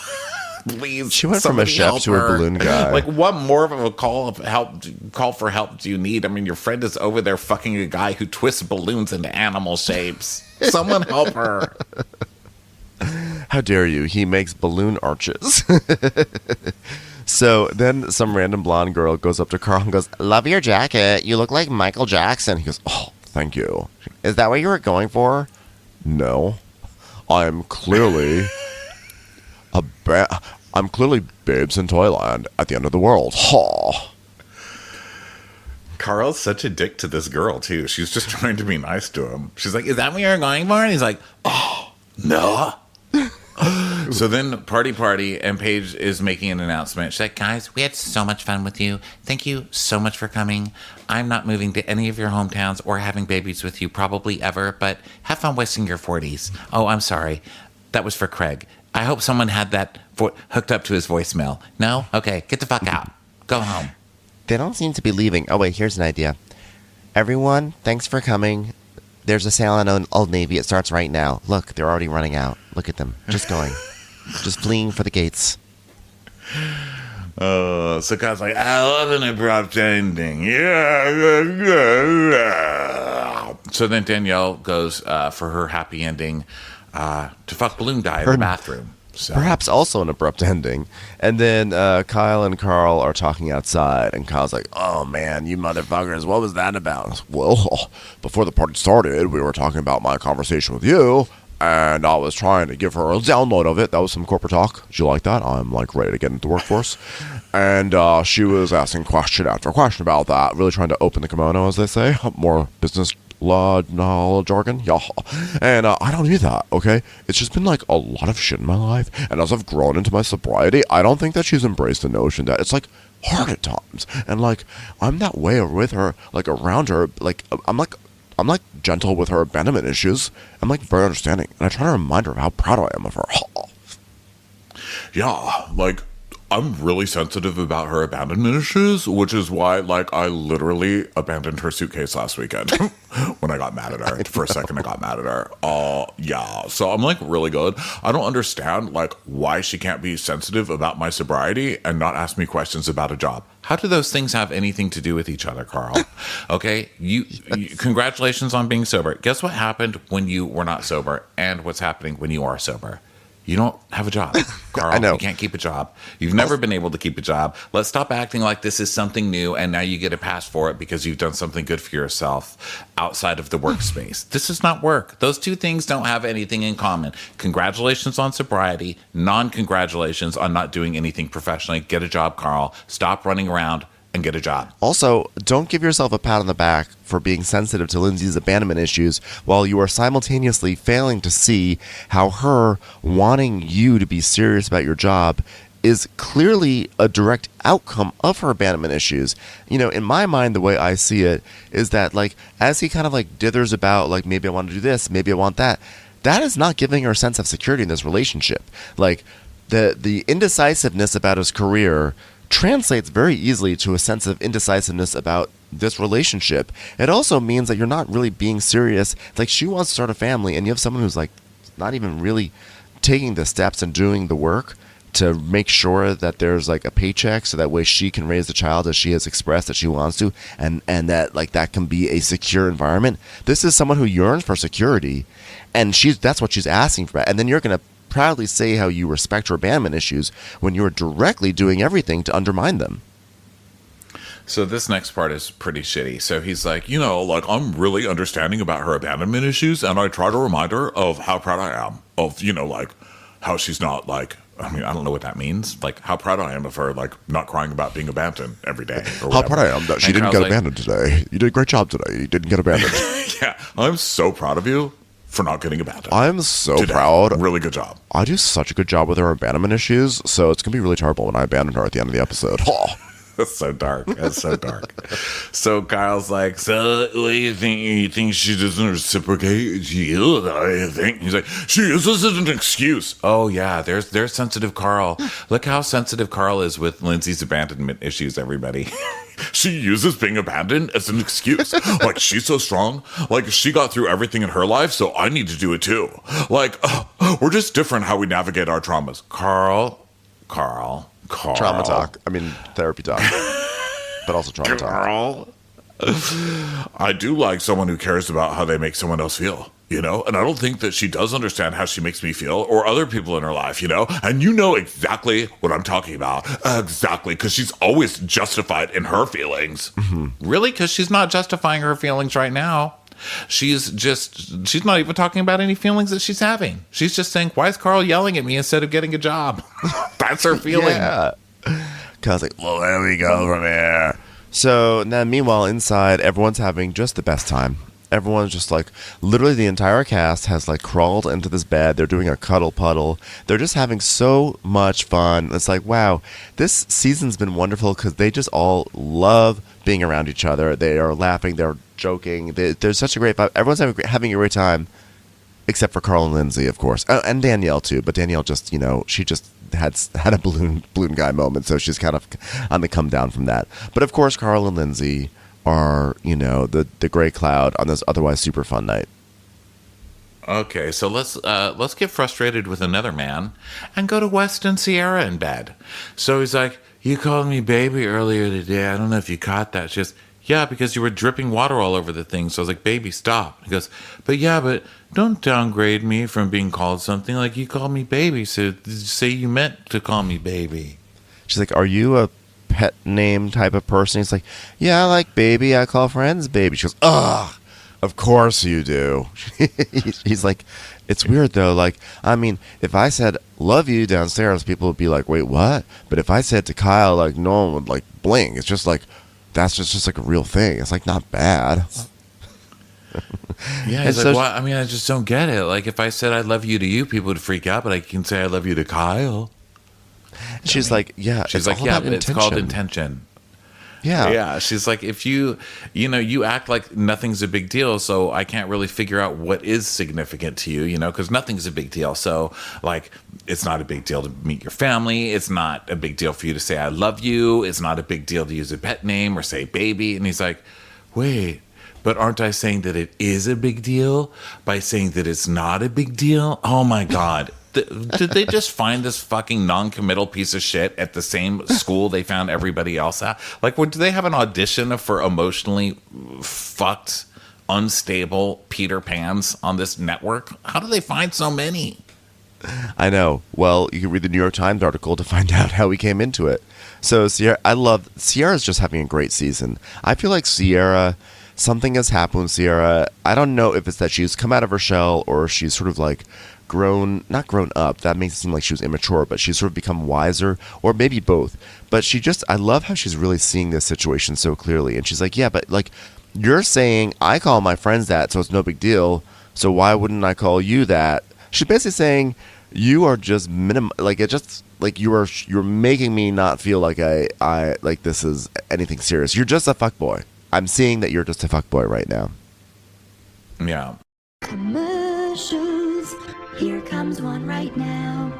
Please, she went from a chef to a balloon guy. Like, what more of a call for help do you need? I mean, your friend is over there fucking a guy who twists balloons into animal shapes. Someone help her. How dare you? He makes balloon arches. So then some random blonde girl goes up to Carl and goes, love your jacket. You look like Michael Jackson. He goes, oh, thank you. Is that what you were going for? No. I'm clearly I'm clearly Babes in Toyland at the end of the world. Ha. Carl's such a dick to this girl, too. She's just trying to be nice to him. She's like, is that what you're going for? And he's like, oh, no. So then party, and Paige is making an announcement. She's like, guys, we had so much fun with you. Thank you so much for coming. I'm not moving to any of your hometowns or having babies with you probably ever, but have fun wasting your 40s. Oh, I'm sorry. That was for Craig. I hope someone had that hooked up to his voicemail. No? Okay, get the fuck out. Go home. They don't seem to be leaving. Oh, wait, here's an idea. Everyone, thanks for coming. There's a sale on Old Navy. It starts right now. Look, they're already running out. Look at them. Just going. Just fleeing for the gates. So God's like, I love an abrupt ending. Yeah. So then Danielle goes for her happy ending to fuck Balloon Guy in the bathroom. So. Perhaps also an abrupt ending. And then Kyle and Carl are talking outside, and Kyle's like, oh man, you motherfuckers, what was that about? Well, before the party started, we were talking about my conversation with you, and I was trying to give her a download of it. That was some corporate talk. Did you like that? I'm like ready to get into the workforce. And she was asking question after question about that, really trying to open the kimono, as they say. More business law jargon, yeah. And I don't need that, okay? It's just been like a lot of shit in my life, and as I've grown into my sobriety, I don't think that she's embraced the notion that it's like hard at times, and like I'm that way with her, like around her, like I'm like gentle with her abandonment issues. I'm like very understanding, and I try to remind her of how proud I am of her. Yeah, like I'm really sensitive about her abandonment issues, which is why, like, I literally abandoned her suitcase last weekend when I got mad at her. For a second, I got mad at her. Yeah. So I'm, like, really good. I don't understand, like, why she can't be sensitive about my sobriety and not ask me questions about a job. How do those things have anything to do with each other, Carl? Okay, you congratulations on being sober. Guess what happened when you were not sober, and what's happening when you are sober? You don't have a job, Carl. I know. You can't keep a job. You've never been able to keep a job. Let's stop acting like this is something new and now you get a pass for it because you've done something good for yourself outside of the workspace. This is not work. Those two things don't have anything in common. Congratulations on sobriety. Non-congratulations on not doing anything professionally. Get a job, Carl. Stop running around and get a job. Also, don't give yourself a pat on the back for being sensitive to Lindsay's abandonment issues while you are simultaneously failing to see how her wanting you to be serious about your job is clearly a direct outcome of her abandonment issues. You know, in my mind, the way I see it is that, like, as he kind of like dithers about, like, maybe I want to do this, maybe I want that, that is not giving her a sense of security in this relationship. Like, the indecisiveness about his career translates very easily to a sense of indecisiveness about this relationship. It also means that you're not really being serious. Like, she wants to start a family, and you have someone who's like not even really taking the steps and doing the work to make sure that there's like a paycheck so that way she can raise the child as she has expressed that she wants to, and that like that can be a secure environment. This is someone who yearns for security, and that's what she's asking for. And then you're going to proudly say how you respect her abandonment issues when you're directly doing everything to undermine them. So this next part is pretty shitty. So he's like, like I'm really understanding about her abandonment issues, and I try to remind her of how proud I am of, like how she's not like, I mean, I don't know what that means. Like how proud I am of her, like not crying about being abandoned every day. How proud I am that she didn't get abandoned today. You did a great job today. You didn't get abandoned. Yeah, I'm so proud of you for not getting abandoned. I'm so proud. Really good job. I do such a good job with her abandonment issues, so it's going to be really terrible when I abandon her at the end of the episode. Oh. That's so dark. That's so dark. So Kyle's like, so what do you think? You think she doesn't reciprocate? I think. He's like, she uses it as an excuse. Oh yeah, there's sensitive Carl. Look how sensitive Carl is with Lindsay's abandonment issues, everybody. She uses being abandoned as an excuse. Like, she's so strong. Like, she got through everything in her life, so I need to do it too. Like, we're just different how we navigate our traumas. Carl. Trauma talk. I mean, therapy talk. But also trauma talk. I do like someone who cares about how they make someone else feel, And I don't think that she does understand how she makes me feel or other people in her life, And you know exactly what I'm talking about. Exactly, because she's always justified in her feelings. Mm-hmm. Really? Because she's not justifying her feelings right now. She's not even talking about any feelings that she's having. She's just saying, why is Carl yelling at me instead of getting a job? That's her feeling. Yeah. Kyle's like, well, there we go from here. So now, meanwhile, inside, everyone's having just the best time. Everyone's just like, literally the entire cast has like crawled into this bed. They're doing a cuddle puddle. They're just having so much fun. It's like, wow, this season's been wonderful because they just all love being around each other. They are laughing. They're joking. There's such a great vibe. Everyone's having a great time, except for Carl and Lindsay, of course, and Danielle too. But Danielle just, she just had a balloon guy moment, so she's kind of on the come down from that. But of course, Carl and Lindsay are, the gray cloud on this otherwise super fun night. Okay, so let's get frustrated with another man and go to West and Sierra in bed. So he's like, you called me baby earlier today. I don't know if you caught that. She goes, yeah, because you were dripping water all over the thing. So I was like, baby, stop. He goes, but don't downgrade me from being called something. Like, you called me baby, so say you meant to call me baby. She's like, are you a pet name type of person? He's like, yeah, I like baby. I call friends baby. She goes, ugh, of course you do. He's like, it's weird though. Like, I mean, if I said love you downstairs, people would be like, wait, what? But if I said to Kyle, like, no one would like blink. It's just like, that's just like a real thing. It's like not bad. Yeah, he's like, what? I mean, I just don't get it. Like, if I said I love you to you, people would freak out, but I can say I love you to Kyle. She's like, yeah. She's like, yeah, but it's called intention. Yeah. Yeah. She's like, if you act like nothing's a big deal, so I can't really figure out what is significant to you, because nothing's a big deal. So, like, it's not a big deal to meet your family. It's not a big deal for you to say I love you. It's not a big deal to use a pet name or say baby. And he's like, wait, but aren't I saying that it is a big deal by saying that it's not a big deal? Oh, my God. Did they just find this fucking non-committal piece of shit at the same school they found everybody else at? Like, do they have an audition for emotionally fucked, unstable Peter Pans on this network? How do they find so many? I know. Well, you can read the New York Times article to find out how we came into it. So Sierra's just having a great season. I feel like something has happened with Sierra. I don't know if it's that she's come out of her shell or she's sort of like not grown up. That makes it seem like she was immature, but she's sort of become wiser, or maybe both. But I love how she's really seeing this situation so clearly. And she's like, yeah, but like you're saying I call my friends that, so it's no big deal. So why wouldn't I call you that? She's basically saying you are just you're making me not feel like I like this is anything serious. You're just a fuckboy. I'm seeing that you're just a fuckboy right now. Yeah. Commercials. Here comes one right now.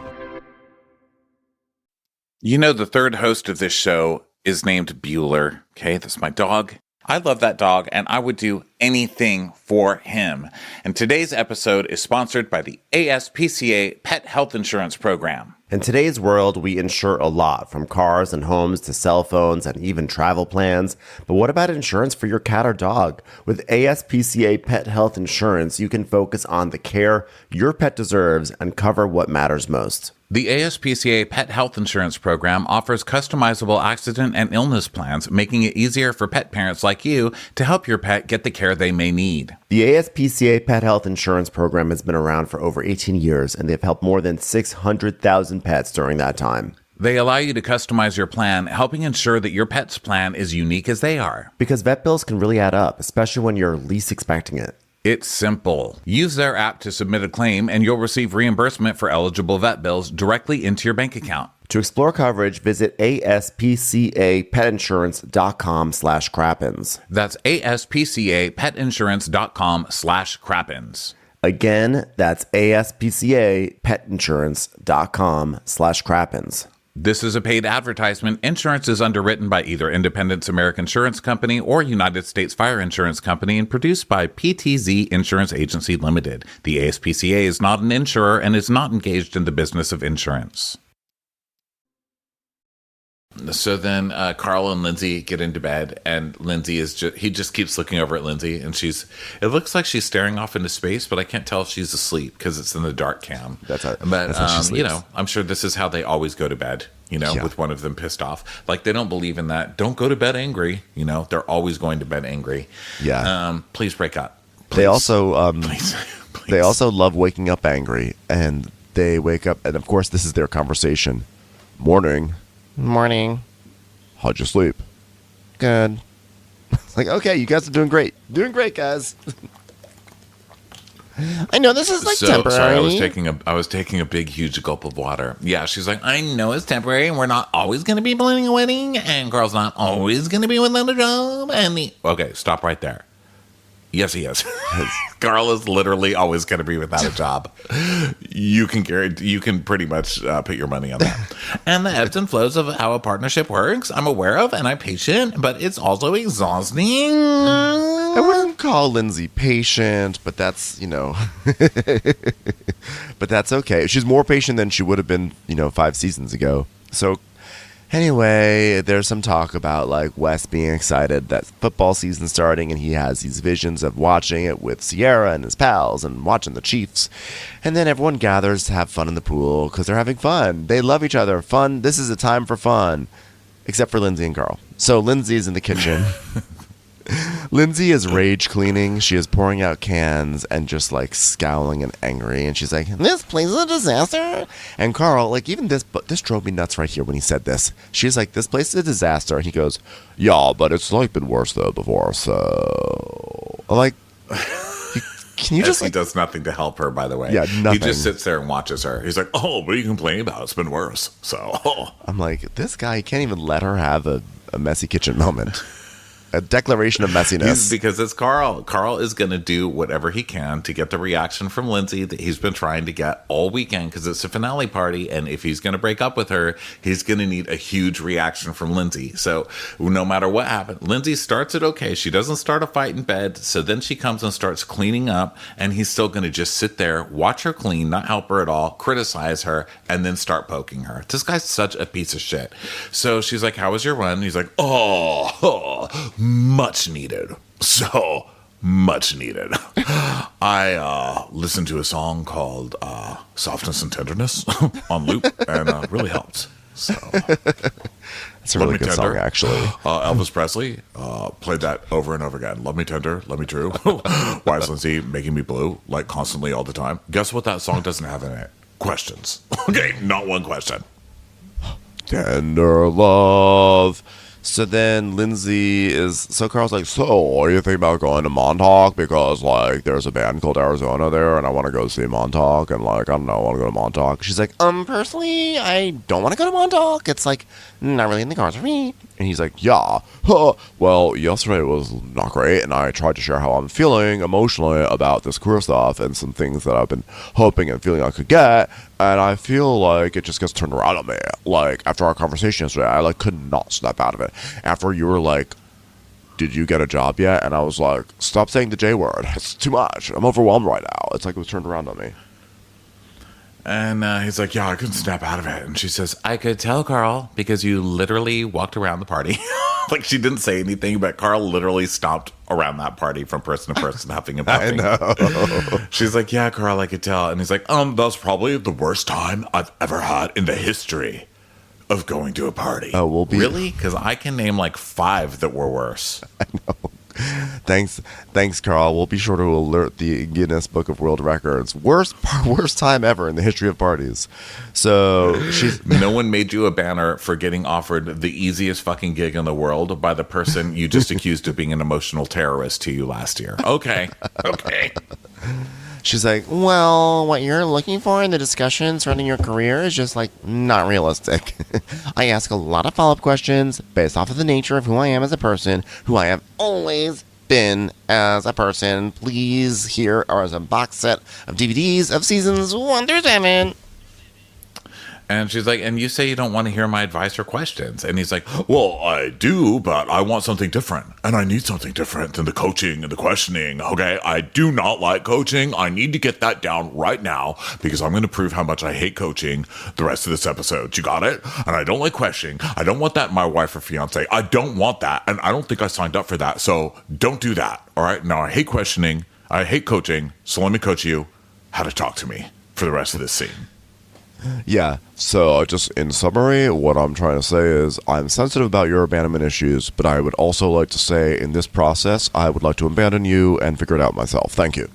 The third host of this show is named Bueller. Okay, that's my dog. I love that dog, and I would do anything for him. And today's episode is sponsored by the ASPCA Pet Health Insurance Program. In today's world, we insure a lot, from cars and homes to cell phones and even travel plans. But what about insurance for your cat or dog? With ASPCA Pet Health Insurance, you can focus on the care your pet deserves and cover what matters most. The ASPCA Pet Health Insurance Program offers customizable accident and illness plans, making it easier for pet parents like you to help your pet get the care they may need. The ASPCA Pet Health Insurance Program has been around for over 18 years, and they've helped more than 600,000 pets during that time. They allow you to customize your plan, helping ensure that your pet's plan is unique as they are. Because vet bills can really add up, especially when you're least expecting it. It's simple. Use their app to submit a claim, and you'll receive reimbursement for eligible vet bills directly into your bank account. To explore coverage, visit aspcapetinsurance.com/crappins. That's aspcapetinsurance.com/crappins. Again, that's aspcapetinsurance.com/crappins. This is a paid advertisement. Insurance is underwritten by either Independence American Insurance Company or United States Fire Insurance Company and produced by PTZ Insurance Agency Limited. The ASPCA is not an insurer and is not engaged in the business of insurance. So then Carl and Lindsay get into bed, and Lindsay he just keeps looking over at Lindsay, and it looks like she's staring off into space, but I can't tell if she's asleep because it's in the dark cam. That's how she sleeps. I'm sure this is how they always go to bed, with one of them pissed off. Like, they don't believe in that. Don't go to bed angry. They're always going to bed angry. Yeah. Please break up. Please. They also, Please. they also love waking up angry, and they wake up, and of course this is their conversation. Morning. How'd you sleep? Good. It's like, okay, you guys are doing great. Doing great, guys. I know this is temporary. Sorry, I was taking a big, huge gulp of water. Yeah, she's like, I know it's temporary, and we're not always going to be planning a wedding, and Carl's not always going to be without a job, Okay, stop right there. Yes, he is. Carl is literally always going to be without a job. You can pretty much put your money on that. And the ebbs and flows of how a partnership works, I'm aware of, and I'm patient, but it's also exhausting. I wouldn't call Lindsay patient, but that's, but that's okay. She's more patient than she would have been, 5 seasons ago. So anyway, there's some talk about Wes being excited that football season's starting, and he has these visions of watching it with Sierra and his pals and watching the Chiefs. And then everyone gathers to have fun in the pool because they're having fun. They love each other. Fun. This is a time for fun, except for Lindsay and Carl. So Lindsay's in the kitchen. Lindsay is rage cleaning. She is pouring out cans and just scowling and angry. And she's like, "This place is a disaster." And Carl, even this drove me nuts right here when he said this. She's like, "This place is a disaster." And he goes, "Yeah, but it's been worse though before." So I'm like, can you just he does nothing to help her, by the way. Yeah, nothing. He just sits there and watches her. He's like, "Oh, what are you complaining about? It's been worse." So I'm like, this guy can't even let her have a messy kitchen moment. A declaration of messiness. Because it's Carl. Carl is going to do whatever he can to get the reaction from Lindsay that he's been trying to get all weekend, because it's a finale party, and if he's going to break up with her, he's going to need a huge reaction from Lindsay. So no matter what happens, Lindsay starts it okay. She doesn't start a fight in bed, so then she comes and starts cleaning up, and he's still going to just sit there, watch her clean, not help her at all, criticize her, and then start poking her. This guy's such a piece of shit. So she's like, "How was your run?" And he's like, oh, much needed. So much needed. I listened to a song called Softness and Tenderness on loop, and really helped. So it's a really good song, actually. Elvis Presley played that over and over again. Love me tender, love me true. Why is Lindsay making me blue constantly all the time? Guess what that song doesn't have in it? Questions. Okay, not one question. Tender love. So then Carl's like, "So, are you thinking about going to Montauk? Because, there's a band called Arizona there, and I want to go see Montauk, and, I don't know, I want to go to Montauk." She's like, "Personally, I don't want to go to Montauk. It's, not really in the cards for me." And he's like, "Yeah. Well, yesterday was not great, and I tried to share how I'm feeling emotionally about this queer stuff and some things that I've been hoping and feeling I could get, and I feel like it just gets turned around on me. After our conversation yesterday, I, could not snap out of it. After you were did you get a job yet? And I was like, stop saying the J word. It's too much. I'm overwhelmed right now. It's like it was turned around on me. And he's like, yeah, I couldn't snap out of it. And she says, I could tell, Carl, because you literally walked around the party. Like, she didn't say anything, but Carl literally stomped around that party from person to person, huffing and puffing. I know. She's like, yeah, Carl, I could tell. And he's like, that's probably the worst time I've ever had in the history of going to a party. Oh, we'll be... Really? Because I can name like 5 that were worse. I know. Thanks, Carl. We'll be sure to alert the Guinness Book of World Records. Worst time ever in the history of parties. So no one made you a banner for getting offered the easiest fucking gig in the world by the person you just accused of being an emotional terrorist to you last year. Okay. She's like, well, what you're looking for in the discussion surrounding your career is just like not realistic. I ask a lot of follow-up questions based off of the nature of who I am as a person, who I have always been as a person. Please, here are a box set of DVDs of seasons 1 through 7. And she's like, and you say you don't want to hear my advice or questions. And he's like, well, I do, but I want something different. And I need something different than the coaching and the questioning. Okay, I do not like coaching. I need to get that down right now because I'm going to prove how much I hate coaching the rest of this episode. You got it? And I don't like questioning. I don't want that in my wife or fiance. I don't want that. And I don't think I signed up for that. So don't do that. All right? Now, I hate questioning. I hate coaching. So let me coach you how to talk to me for the rest of this scene. Yeah, so just in summary, what I'm trying to say is I'm sensitive about your abandonment issues, but I would also like to say in this process, I would like to abandon you and figure it out myself. Thank you.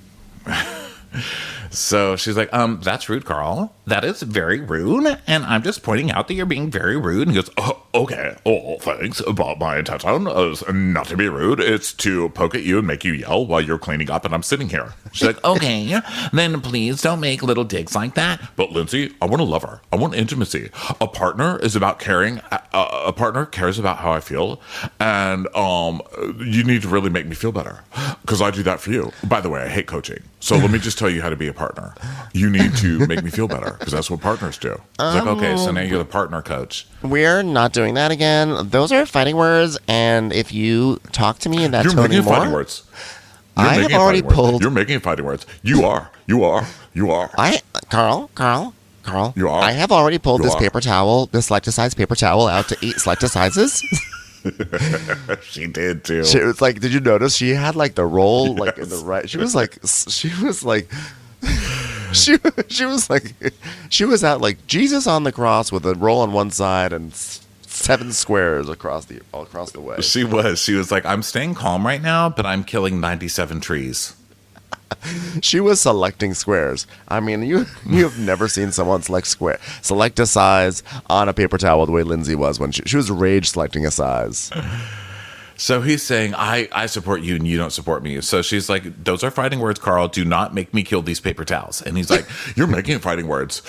So she's like, that's rude, Carl. That is very rude. And I'm just pointing out that you're being very rude. And he goes, oh, okay. Oh, thanks. But my intention is not to be rude. It's to poke at you and make you yell while you're cleaning up and I'm sitting here. She's like, okay, then please don't make little digs like that. But Lindsay, I want to love her. I want intimacy. A partner is about caring. A partner cares about how I feel. And you need to really make me feel better because I do that for you. By the way, I hate coaching. So let me just tell you how to be a partner. You need to make me feel better because that's what partners do. It's like, okay, so now you're the partner coach. We're not doing that again. Those are fighting words, and if you talk to me in that tone anymore... You're making fighting words. I have already pulled... You're making fighting words. You are. Carl, you are. I have already pulled this selecta-size paper towel out to eat selecta sizes. She did too. She was like, did you notice she had like the roll like in the right? She was at like Jesus on the cross with a roll on one side and 7 squares across the way. She was like, I'm staying calm right now, but I'm killing 97 trees. She was selecting squares. I mean, you have never seen someone select a size on a paper towel the way Lindsay was when she was rage selecting a size. So he's saying, I support you and you don't support me. So she's like, those are fighting words, Carl. Do not make me kill these paper towels. And he's like, you're making fighting words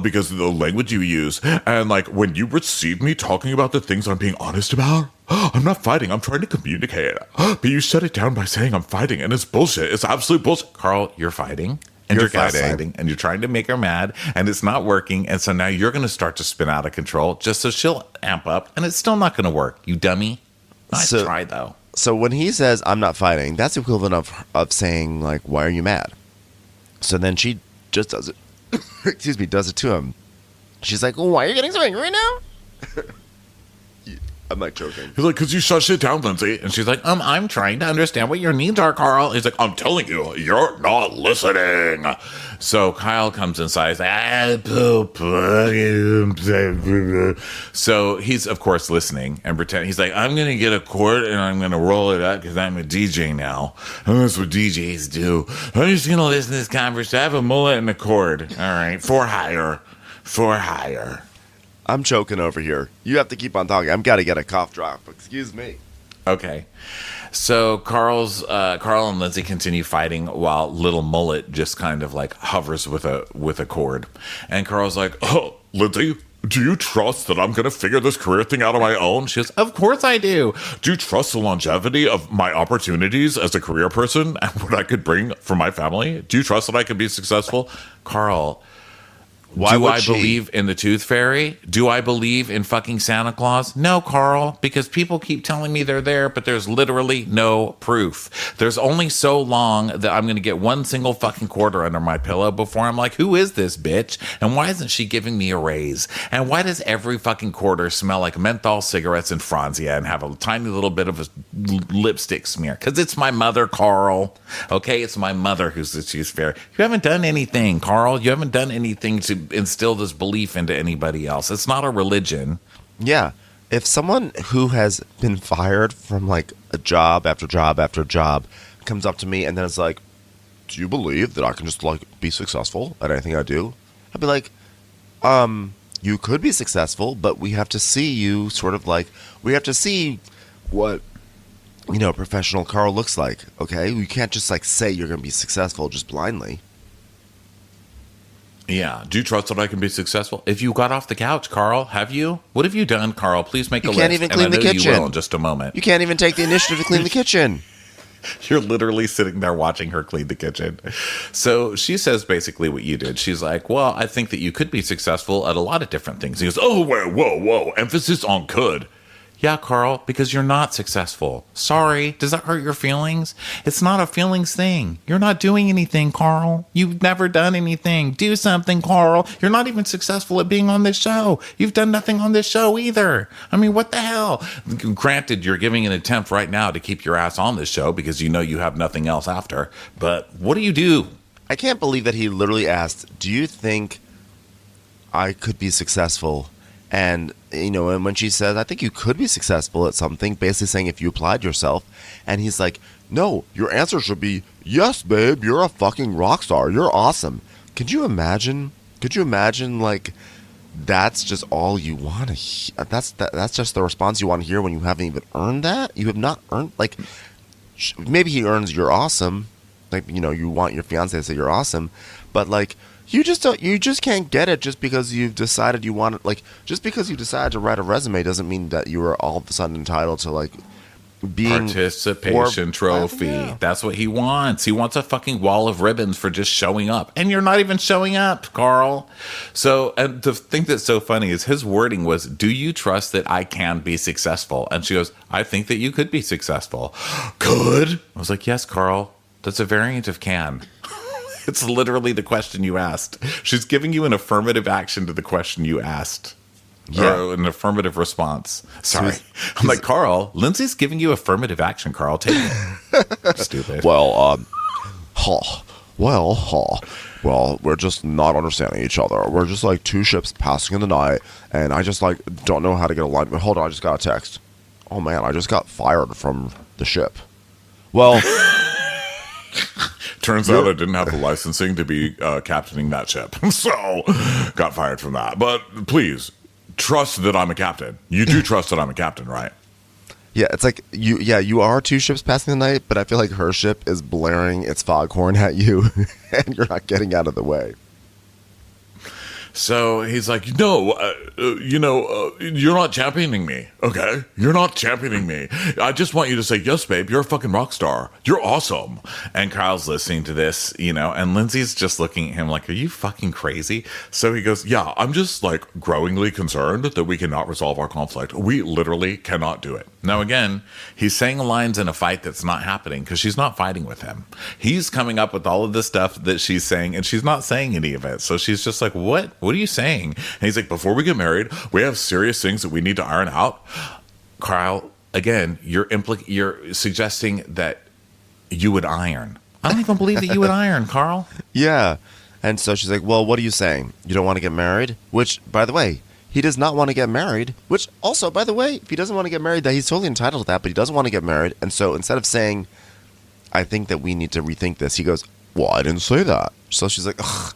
because of the language you use. And like when you receive me talking about the things I'm being honest about, I'm not fighting. I'm trying to communicate. But you shut it down by saying I'm fighting. And it's bullshit. It's absolute bullshit. Carl, you're fighting. And you're gaslighting. And you're trying to make her mad. And it's not working. And so now you're going to start to spin out of control just so she'll amp up. And it's still not going to work. You dummy. Nice try, though. So when he says, I'm not fighting, that's equivalent of saying, like, why are you mad? So then she just does it. Excuse me, does it to him. She's like, why are you getting so angry right now? I'm like joking. He's like, because you shut shit down, Lindsay. And she's like, I'm trying to understand what your needs are, Carl. He's like, I'm telling you, you're not listening. So Kyle comes inside. He's like, poop. So he's, of course, listening and pretend. He's like, I'm going to get a cord and I'm going to roll it up because I'm a DJ now. And that's what DJs do. I'm just going to listen to this conversation. I have a mullet and a cord. All right. For hire. I'm choking over here. You have to keep on talking. I've got to get a cough drop. Excuse me. Okay. So Carl and Lindsay continue fighting while little Mullet just kind of like hovers with a cord. And Carl's like, oh, Lindsay, do you trust that I'm going to figure this career thing out on my own? She goes, of course I do. Do you trust the longevity of my opportunities as a career person and what I could bring for my family? Do you trust that I can be successful? Carl, Why Do would I she? believe in the Tooth Fairy? Do I believe in fucking Santa Claus? No, Carl, because people keep telling me they're there, but there's literally no proof. There's only so long that I'm going to get one single fucking quarter under my pillow before I'm like, who is this bitch? And why isn't she giving me a raise? And why does every fucking quarter smell like menthol cigarettes and Franzia and have a tiny little bit of a lipstick smear? Because it's my mother, Carl. Okay, it's my mother who's the Tooth Fairy. You haven't done anything, Carl. You haven't done anything to instill this belief into anybody else. It's not a religion. Yeah. If someone who has been fired from like a job after job after job comes up to me and then it's like, do you believe that I can just like be successful at anything I do? I'd be like, you could be successful, but we have to see you sort of like, we have to see what, you know, professional Carl looks like. Okay. You can't just like say you're going to be successful just blindly. Yeah. Do you trust that I can be successful? If you got off the couch, Carl, have you? What have you done, Carl? Please make a list. You can't even clean the kitchen. You will in just a moment. You can't even take the initiative to clean the kitchen. You're literally sitting there watching her clean the kitchen. So she says basically what you did. She's like, well, I think that you could be successful at a lot of different things. He goes, oh, whoa. Emphasis on could. Yeah, Carl, because you're not successful. Sorry. Does that hurt your feelings? It's not a feelings thing. You're not doing anything, Carl. You've never done anything. Do something, Carl. You're not even successful at being on this show. You've done nothing on this show either. I mean, what the hell? Granted, you're giving an attempt right now to keep your ass on this show because you know you have nothing else after. But what do? I can't believe that he literally asked, do you think I could be successful? And, you know, and when she says, I think you could be successful at something, basically saying if you applied yourself, and he's like, no, your answer should be, yes, babe, you're a fucking rock star. You're awesome. Could you imagine, like, that's just all you want to hear? That's just the response you want to hear when you haven't even earned that? You have not earned, like, maybe he earns you're awesome. Like, you know, you want your fiance to say you're awesome, but, like, you just can't get it just because you've decided you want it. Like, just because you decided to write a resume doesn't mean that you are all of a sudden entitled to, like, being participation trophy. Yeah. That's what he wants. He wants a fucking wall of ribbons for just showing up. And you're not even showing up, Carl. So, and the thing that's so funny is his wording was, do you trust that I can be successful? And she goes, I think that you could be successful. Could? I was like, yes, Carl. That's a variant of can. It's literally the question you asked. She's giving you an affirmative action to the question you asked. Yeah. Or an affirmative response. Sorry. I'm like, Carl, Lindsay's giving you affirmative action, Carl. Take it. Stupid. Well, we're just not understanding each other. We're just like two ships passing in the night, and I just like don't know how to get alignment. Hold on, I just got a text. Oh man, I just got fired from the ship. Well, Turns out I didn't have the licensing to be captaining that ship, so got fired from that. But please, trust that I'm a captain. You do trust that I'm a captain, right? yeah, it's like you are two ships passing the night, but I feel like her ship is blaring its foghorn at you, and you're not getting out of the way. So he's like, no, you're not championing me, okay? You're not championing me. I just want you to say, yes, babe, you're a fucking rock star. You're awesome. And Kyle's listening to this, and Lindsay's just looking at him like, are you fucking crazy? So he goes, yeah, I'm just like growingly concerned that we cannot resolve our conflict. We literally cannot do it. Now, again, he's saying lines in a fight that's not happening because she's not fighting with him. He's coming up with all of this stuff that she's saying, and she's not saying any of it. So she's just like, what? What are you saying? And he's like, before we get married, we have serious things that we need to iron out. Kyle, again, you're suggesting that you would iron. I don't even believe that you would iron, Carl. Yeah, and so she's like, well, what are you saying? You don't want to get married? Which, by the way, he does not want to get married. Which, also, by the way, if he doesn't want to get married, that he's totally entitled to that, but he doesn't want to get married. And so instead of saying, I think that we need to rethink this, he goes, well, I didn't say that. So she's like, ugh.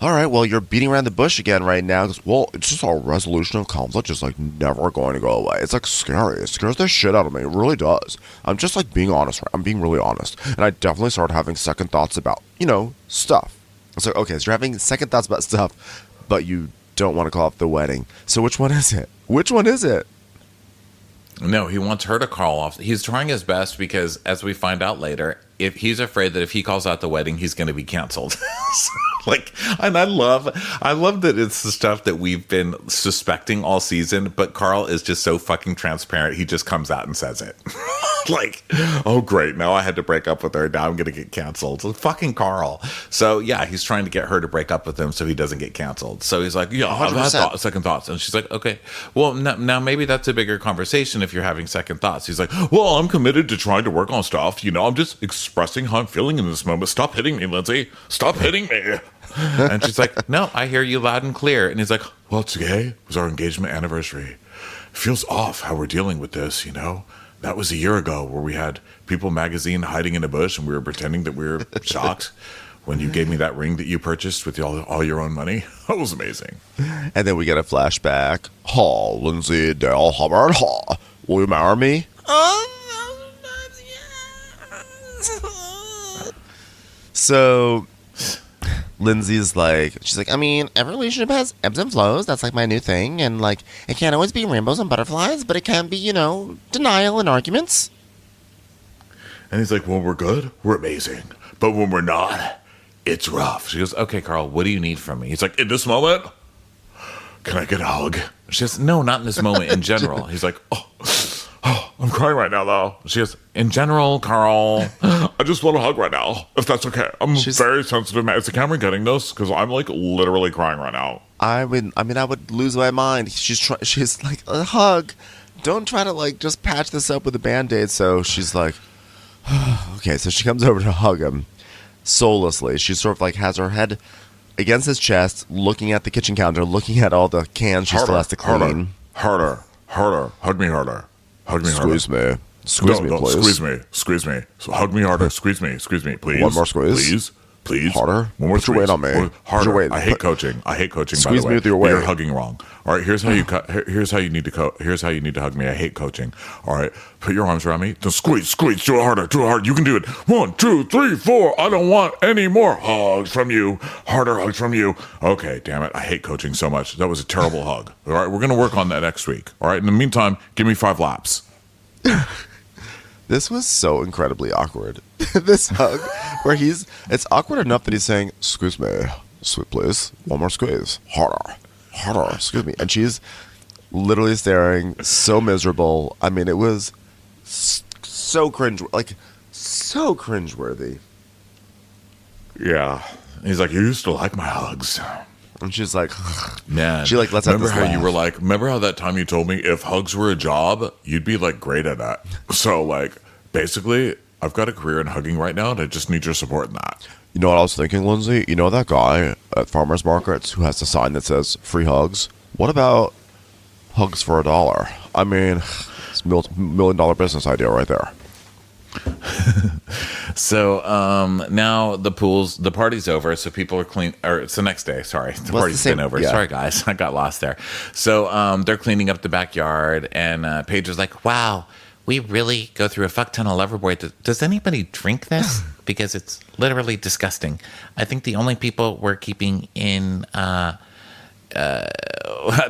All right, well, you're beating around the bush again right now. Because, well, it's just our resolution of conflict just, like, never going to go away. It's, like, scary. It scares the shit out of me. It really does. I'm just, like, being honest. I'm being really honest. And I definitely started having second thoughts about, stuff. So, okay, so you're having second thoughts about stuff, but you don't want to call off the wedding. So which one is it? Which one is it? No, he wants her to call off. He's trying his best because, as we find out later, if he's afraid that if he calls out the wedding, he's going to be canceled. Like, and I love that it's the stuff that we've been suspecting all season, but Carl is just so fucking transparent. He just comes out and says it. Like, oh great, now I had to break up with her. Now I'm going to get canceled. It's fucking Carl. So yeah, he's trying to get her to break up with him so he doesn't get canceled. So he's like, yeah, I've had second thoughts. And she's like, okay, well, now maybe that's a bigger conversation if you're having second thoughts. He's like, well, I'm committed to trying to work on stuff. You know, I'm just expressing how I'm feeling in this moment. Stop hitting me, Lindsay. Stop hitting me. And she's like, no, I hear you loud and clear. And he's like, well, today was our engagement anniversary. It feels off how we're dealing with this, you know? That was a year ago where we had People magazine hiding in a bush and we were pretending that we were shocked when you gave me that ring that you purchased with all your own money. That was amazing. And then we get a flashback. Ha, Lindsay, Dale, Hubbard, ha. Will you marry me? So Lindsay's like, she's like, I mean, every relationship has ebbs and flows. That's like my new thing. And like, it can't always be rainbows and butterflies, but it can be, you know, denial and arguments. And he's like, when we're good, we're amazing. But when we're not, it's rough. She goes, okay, Carl, what do you need from me? He's like, in this moment, can I get a hug? She goes, no, not in this moment, in general. He's like, oh, I'm crying right now, though. She goes, in general, Carl. I just want a hug right now, if that's okay. I'm very sensitive, man. Is the camera getting this? Because I'm like literally crying right now. I would lose my mind. She's like, a hug. Don't try to like just patch this up with a Band-Aid. So she's like, okay. So she comes over to hug him soullessly. She sort of like has her head against his chest, looking at the kitchen counter, looking at all the cans she still has to clean. Harder. Hug me harder. Squeeze me. Squeeze me, please. Squeeze me. So hug me harder. Squeeze me, please. One more squeeze. Please. Harder. One more Put your weight on me. Harder. I hate coaching. Squeeze by the way. me with your weight. You're hugging wrong. All right, here's how you here's how you need to hug me. I hate coaching. All right, put your arms around me. Then squeeze. Do it harder. You can do it. 1, 2, 3, 4. I don't want any more hugs from you. Harder hugs from you. Okay, damn it. I hate coaching so much. That was a terrible hug. All right, we're gonna work on that next week. All right. In the meantime, give me 5 laps. This was so incredibly awkward. This hug, where it's awkward enough that he's saying, "Squeeze me, sweet please, one more squeeze, harder, excuse me," and she's literally staring, so miserable. I mean, it was so cringeworthy. Yeah, he's like, you used to like my hugs. And she's like, man, she like lets out remember this how laugh. you were like, remember how that time you told me if hugs were a job, you'd be like great at that. So like, basically, I've got a career in hugging right now, and I just need your support in that. You know what I was thinking, Lindsay? You know that guy at farmers markets who has a sign that says free hugs? What about hugs for $1? I mean, it's $1 million business idea right there. So now the party's over, so people are clean, or it's the next day, sorry. The party's been over. Yeah. Sorry guys, I got lost there. So they're cleaning up the backyard, and Paige was like, wow, we really go through a fuck ton of Loverboy. Does anybody drink this? Because it's literally disgusting. I think the only people we're keeping in I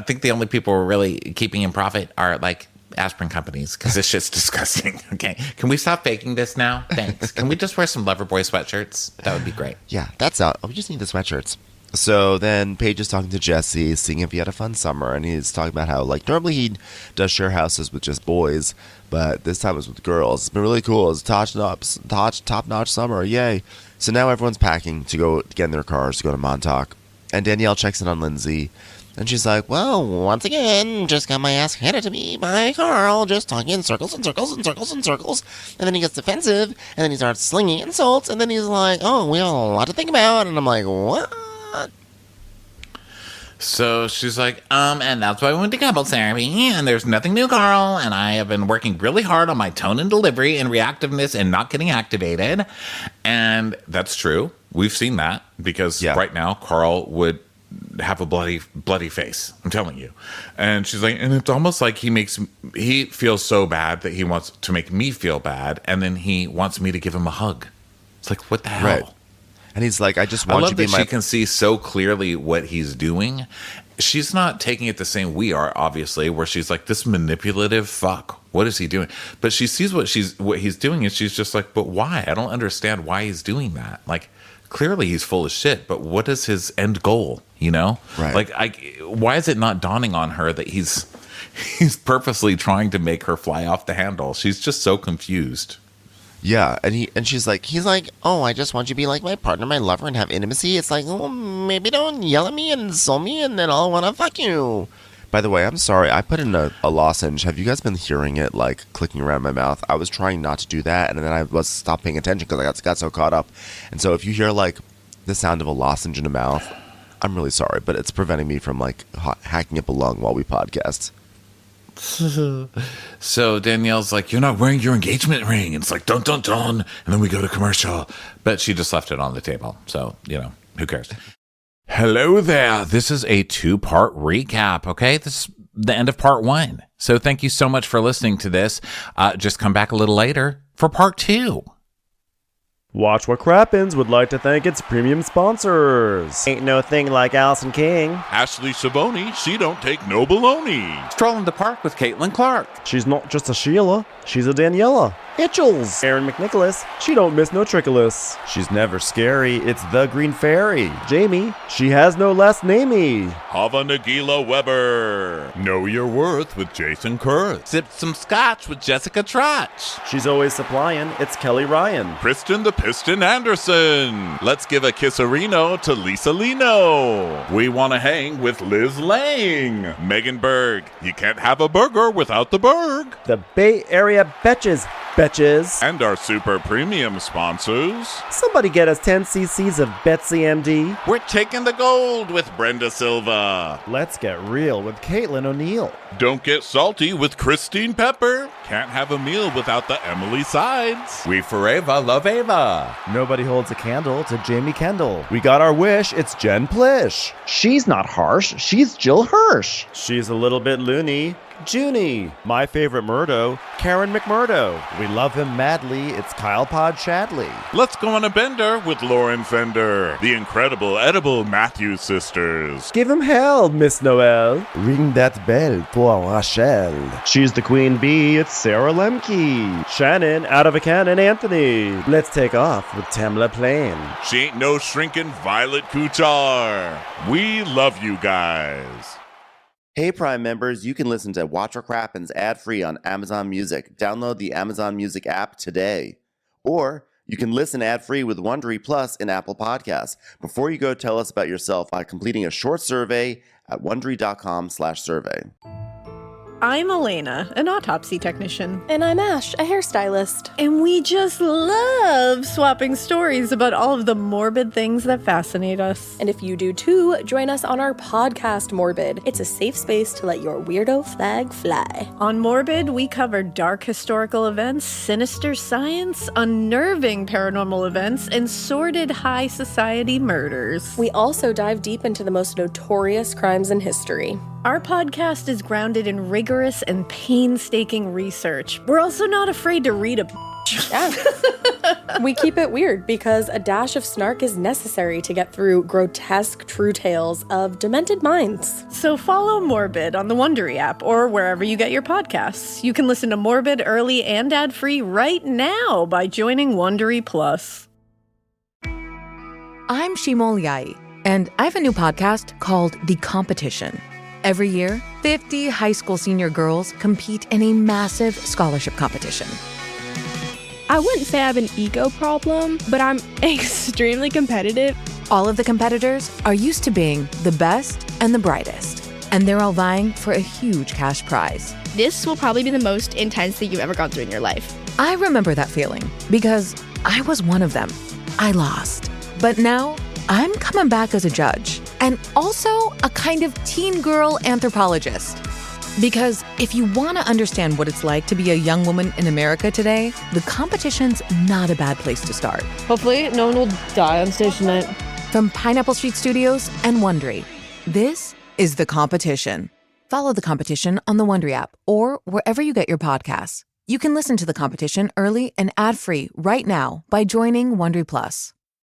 think the only people we're really keeping in profit are like aspirin companies, because this shit's disgusting. Okay, can we stop faking this now? Thanks. Can we just wear some Loverboy sweatshirts? That would be great. Yeah, that's out. We just need the sweatshirts. So then Paige is talking to Jesse, seeing if he had a fun summer, and he's talking about how like normally he does share houses with just boys, but this time it was with girls. It's been really cool. It's top-notch summer. Yay. So now everyone's packing to go get in their cars to go to Montauk, and Danielle checks in on Lindsay. And she's like, well, once again, just got my ass handed to me by Carl, just talking in circles and circles and circles and circles. And then he gets defensive, and then he starts slinging insults, and then he's like, oh, we have a lot to think about. And I'm like, what? So she's like, and that's why we went to couples therapy, and there's nothing new, Carl, and I have been working really hard on my tone and delivery and reactiveness and not getting activated. And that's true. We've seen that, because right now, Carl would have a bloody face. I'm telling you. And she's like, and it's almost like he feels so bad that he wants to make me feel bad, and then he wants me to give him a hug. It's like, what the hell? Right. And he's like, I just I want you love to be that my... she can see so clearly what he's doing. She's not taking it the same we are, obviously, where she's like, this manipulative fuck. What is he doing? But she sees what he's doing, and she's just like, but why? I don't understand why he's doing that. Like, clearly he's full of shit, but what is his end goal? You know? Right. Like, why is it not dawning on her that he's purposely trying to make her fly off the handle? She's just so confused. Yeah, and he's like, oh, I just want you to be like my partner, my lover, and have intimacy. It's like, oh, maybe don't yell at me and insult me, and then I'll want to fuck you. By the way, I'm sorry, I put in a lozenge. Have you guys been hearing it, like, clicking around my mouth? I was trying not to do that, and then I was stopped paying attention because I got so caught up. And so if you hear, like, the sound of a lozenge in a mouth, I'm really sorry, but it's preventing me from, like, hacking up a lung while we podcast. So Danielle's like, you're not wearing your engagement ring. And it's like, dun, dun, dun. And then we go to commercial. But she just left it on the table. So, who cares? Hello there. This is a 2-part recap, okay? This is the end of part 1. So thank you so much for listening to this. Just come back a little later for part 2. Watch What Crappens would like to thank its premium sponsors. Ain't no thing like Allison King. Ashley Savoni, she don't take no baloney. Stroll in the park with Caitlin Clark. She's not just a Sheila, she's a Daniela. Hitchels. Aaron McNicholas, she don't miss no trickolas. She's never scary, it's the Green Fairy. Jamie, she has no last namey. Hava Nagila Weber. Know your worth with Jason Kurth. Sip some scotch with Jessica Trotch. She's always supplying, it's Kelly Ryan. Kristen the Piston Anderson. Let's give a kisserino to Lisa Lino. We want to hang with Liz Lang. Megan Berg. You can't have a burger without the Berg. The Bay Area Betches. And our super premium sponsors. Somebody get us 10 cc's of Betsy MD. We're taking the gold with Brenda Silva. Let's get real with Caitlin O'Neill. Don't get salty with Christine Pepper. Can't have a meal without the Emily Sides. We forever love Ava. Nobody holds a candle to Jamie Kendall. We got our wish, it's Jen Plish. She's not harsh, she's Jill Hirsch. She's a little bit loony. Junie. My favorite Murdo, Karen McMurdo. We love him madly, it's Kyle Pod Shadley. Let's go on a bender with Lauren Fender. The incredible edible Matthews sisters. Give him hell, Miss Noel. Ring that bell for Rachel. She's the queen bee, it's Sarah Lemke. Shannon, out of a cannon, Anthony. Let's take off with Tamla Plain. She ain't no shrinking Violet Kuchar. We love you guys. Hey, Prime members, you can listen to Watch What Crappens ad-free on Amazon Music. Download the Amazon Music app today. Or you can listen ad-free with Wondery Plus in Apple Podcasts. Before you go, tell us about yourself by completing a short survey at Wondery.com/survey. I'm Elena, an autopsy technician. And I'm Ash, a hairstylist. And we just love swapping stories about all of the morbid things that fascinate us. And if you do too, join us on our podcast, Morbid. It's a safe space to let your weirdo flag fly. On Morbid, we cover dark historical events, sinister science, unnerving paranormal events, and sordid high society murders. We also dive deep into the most notorious crimes in history. Our podcast is grounded in rigorous and painstaking research. We're also not afraid to read a Yeah. We keep it weird because a dash of snark is necessary to get through grotesque true tales of demented minds. So follow Morbid on the Wondery app or wherever you get your podcasts. You can listen to Morbid early and ad-free right now by joining Wondery Plus. I'm Shimol Yai, and I have a new podcast called The Competition. Every year, 50 high school senior girls compete in a massive scholarship competition. I wouldn't say I have an ego problem, but I'm extremely competitive. All of the competitors are used to being the best and the brightest, and they're all vying for a huge cash prize. This will probably be the most intense thing you've ever gone through in your life. I remember that feeling because I was one of them. I lost. But now, I'm coming back as a judge and also a kind of teen girl anthropologist. Because if you want to understand what it's like to be a young woman in America today, the competition's not a bad place to start. Hopefully, no one will die on stage tonight. From Pineapple Street Studios and Wondery, this is The Competition. Follow The Competition on the Wondery app or wherever you get your podcasts. You can listen to The Competition early and ad-free right now by joining Wondery Plus.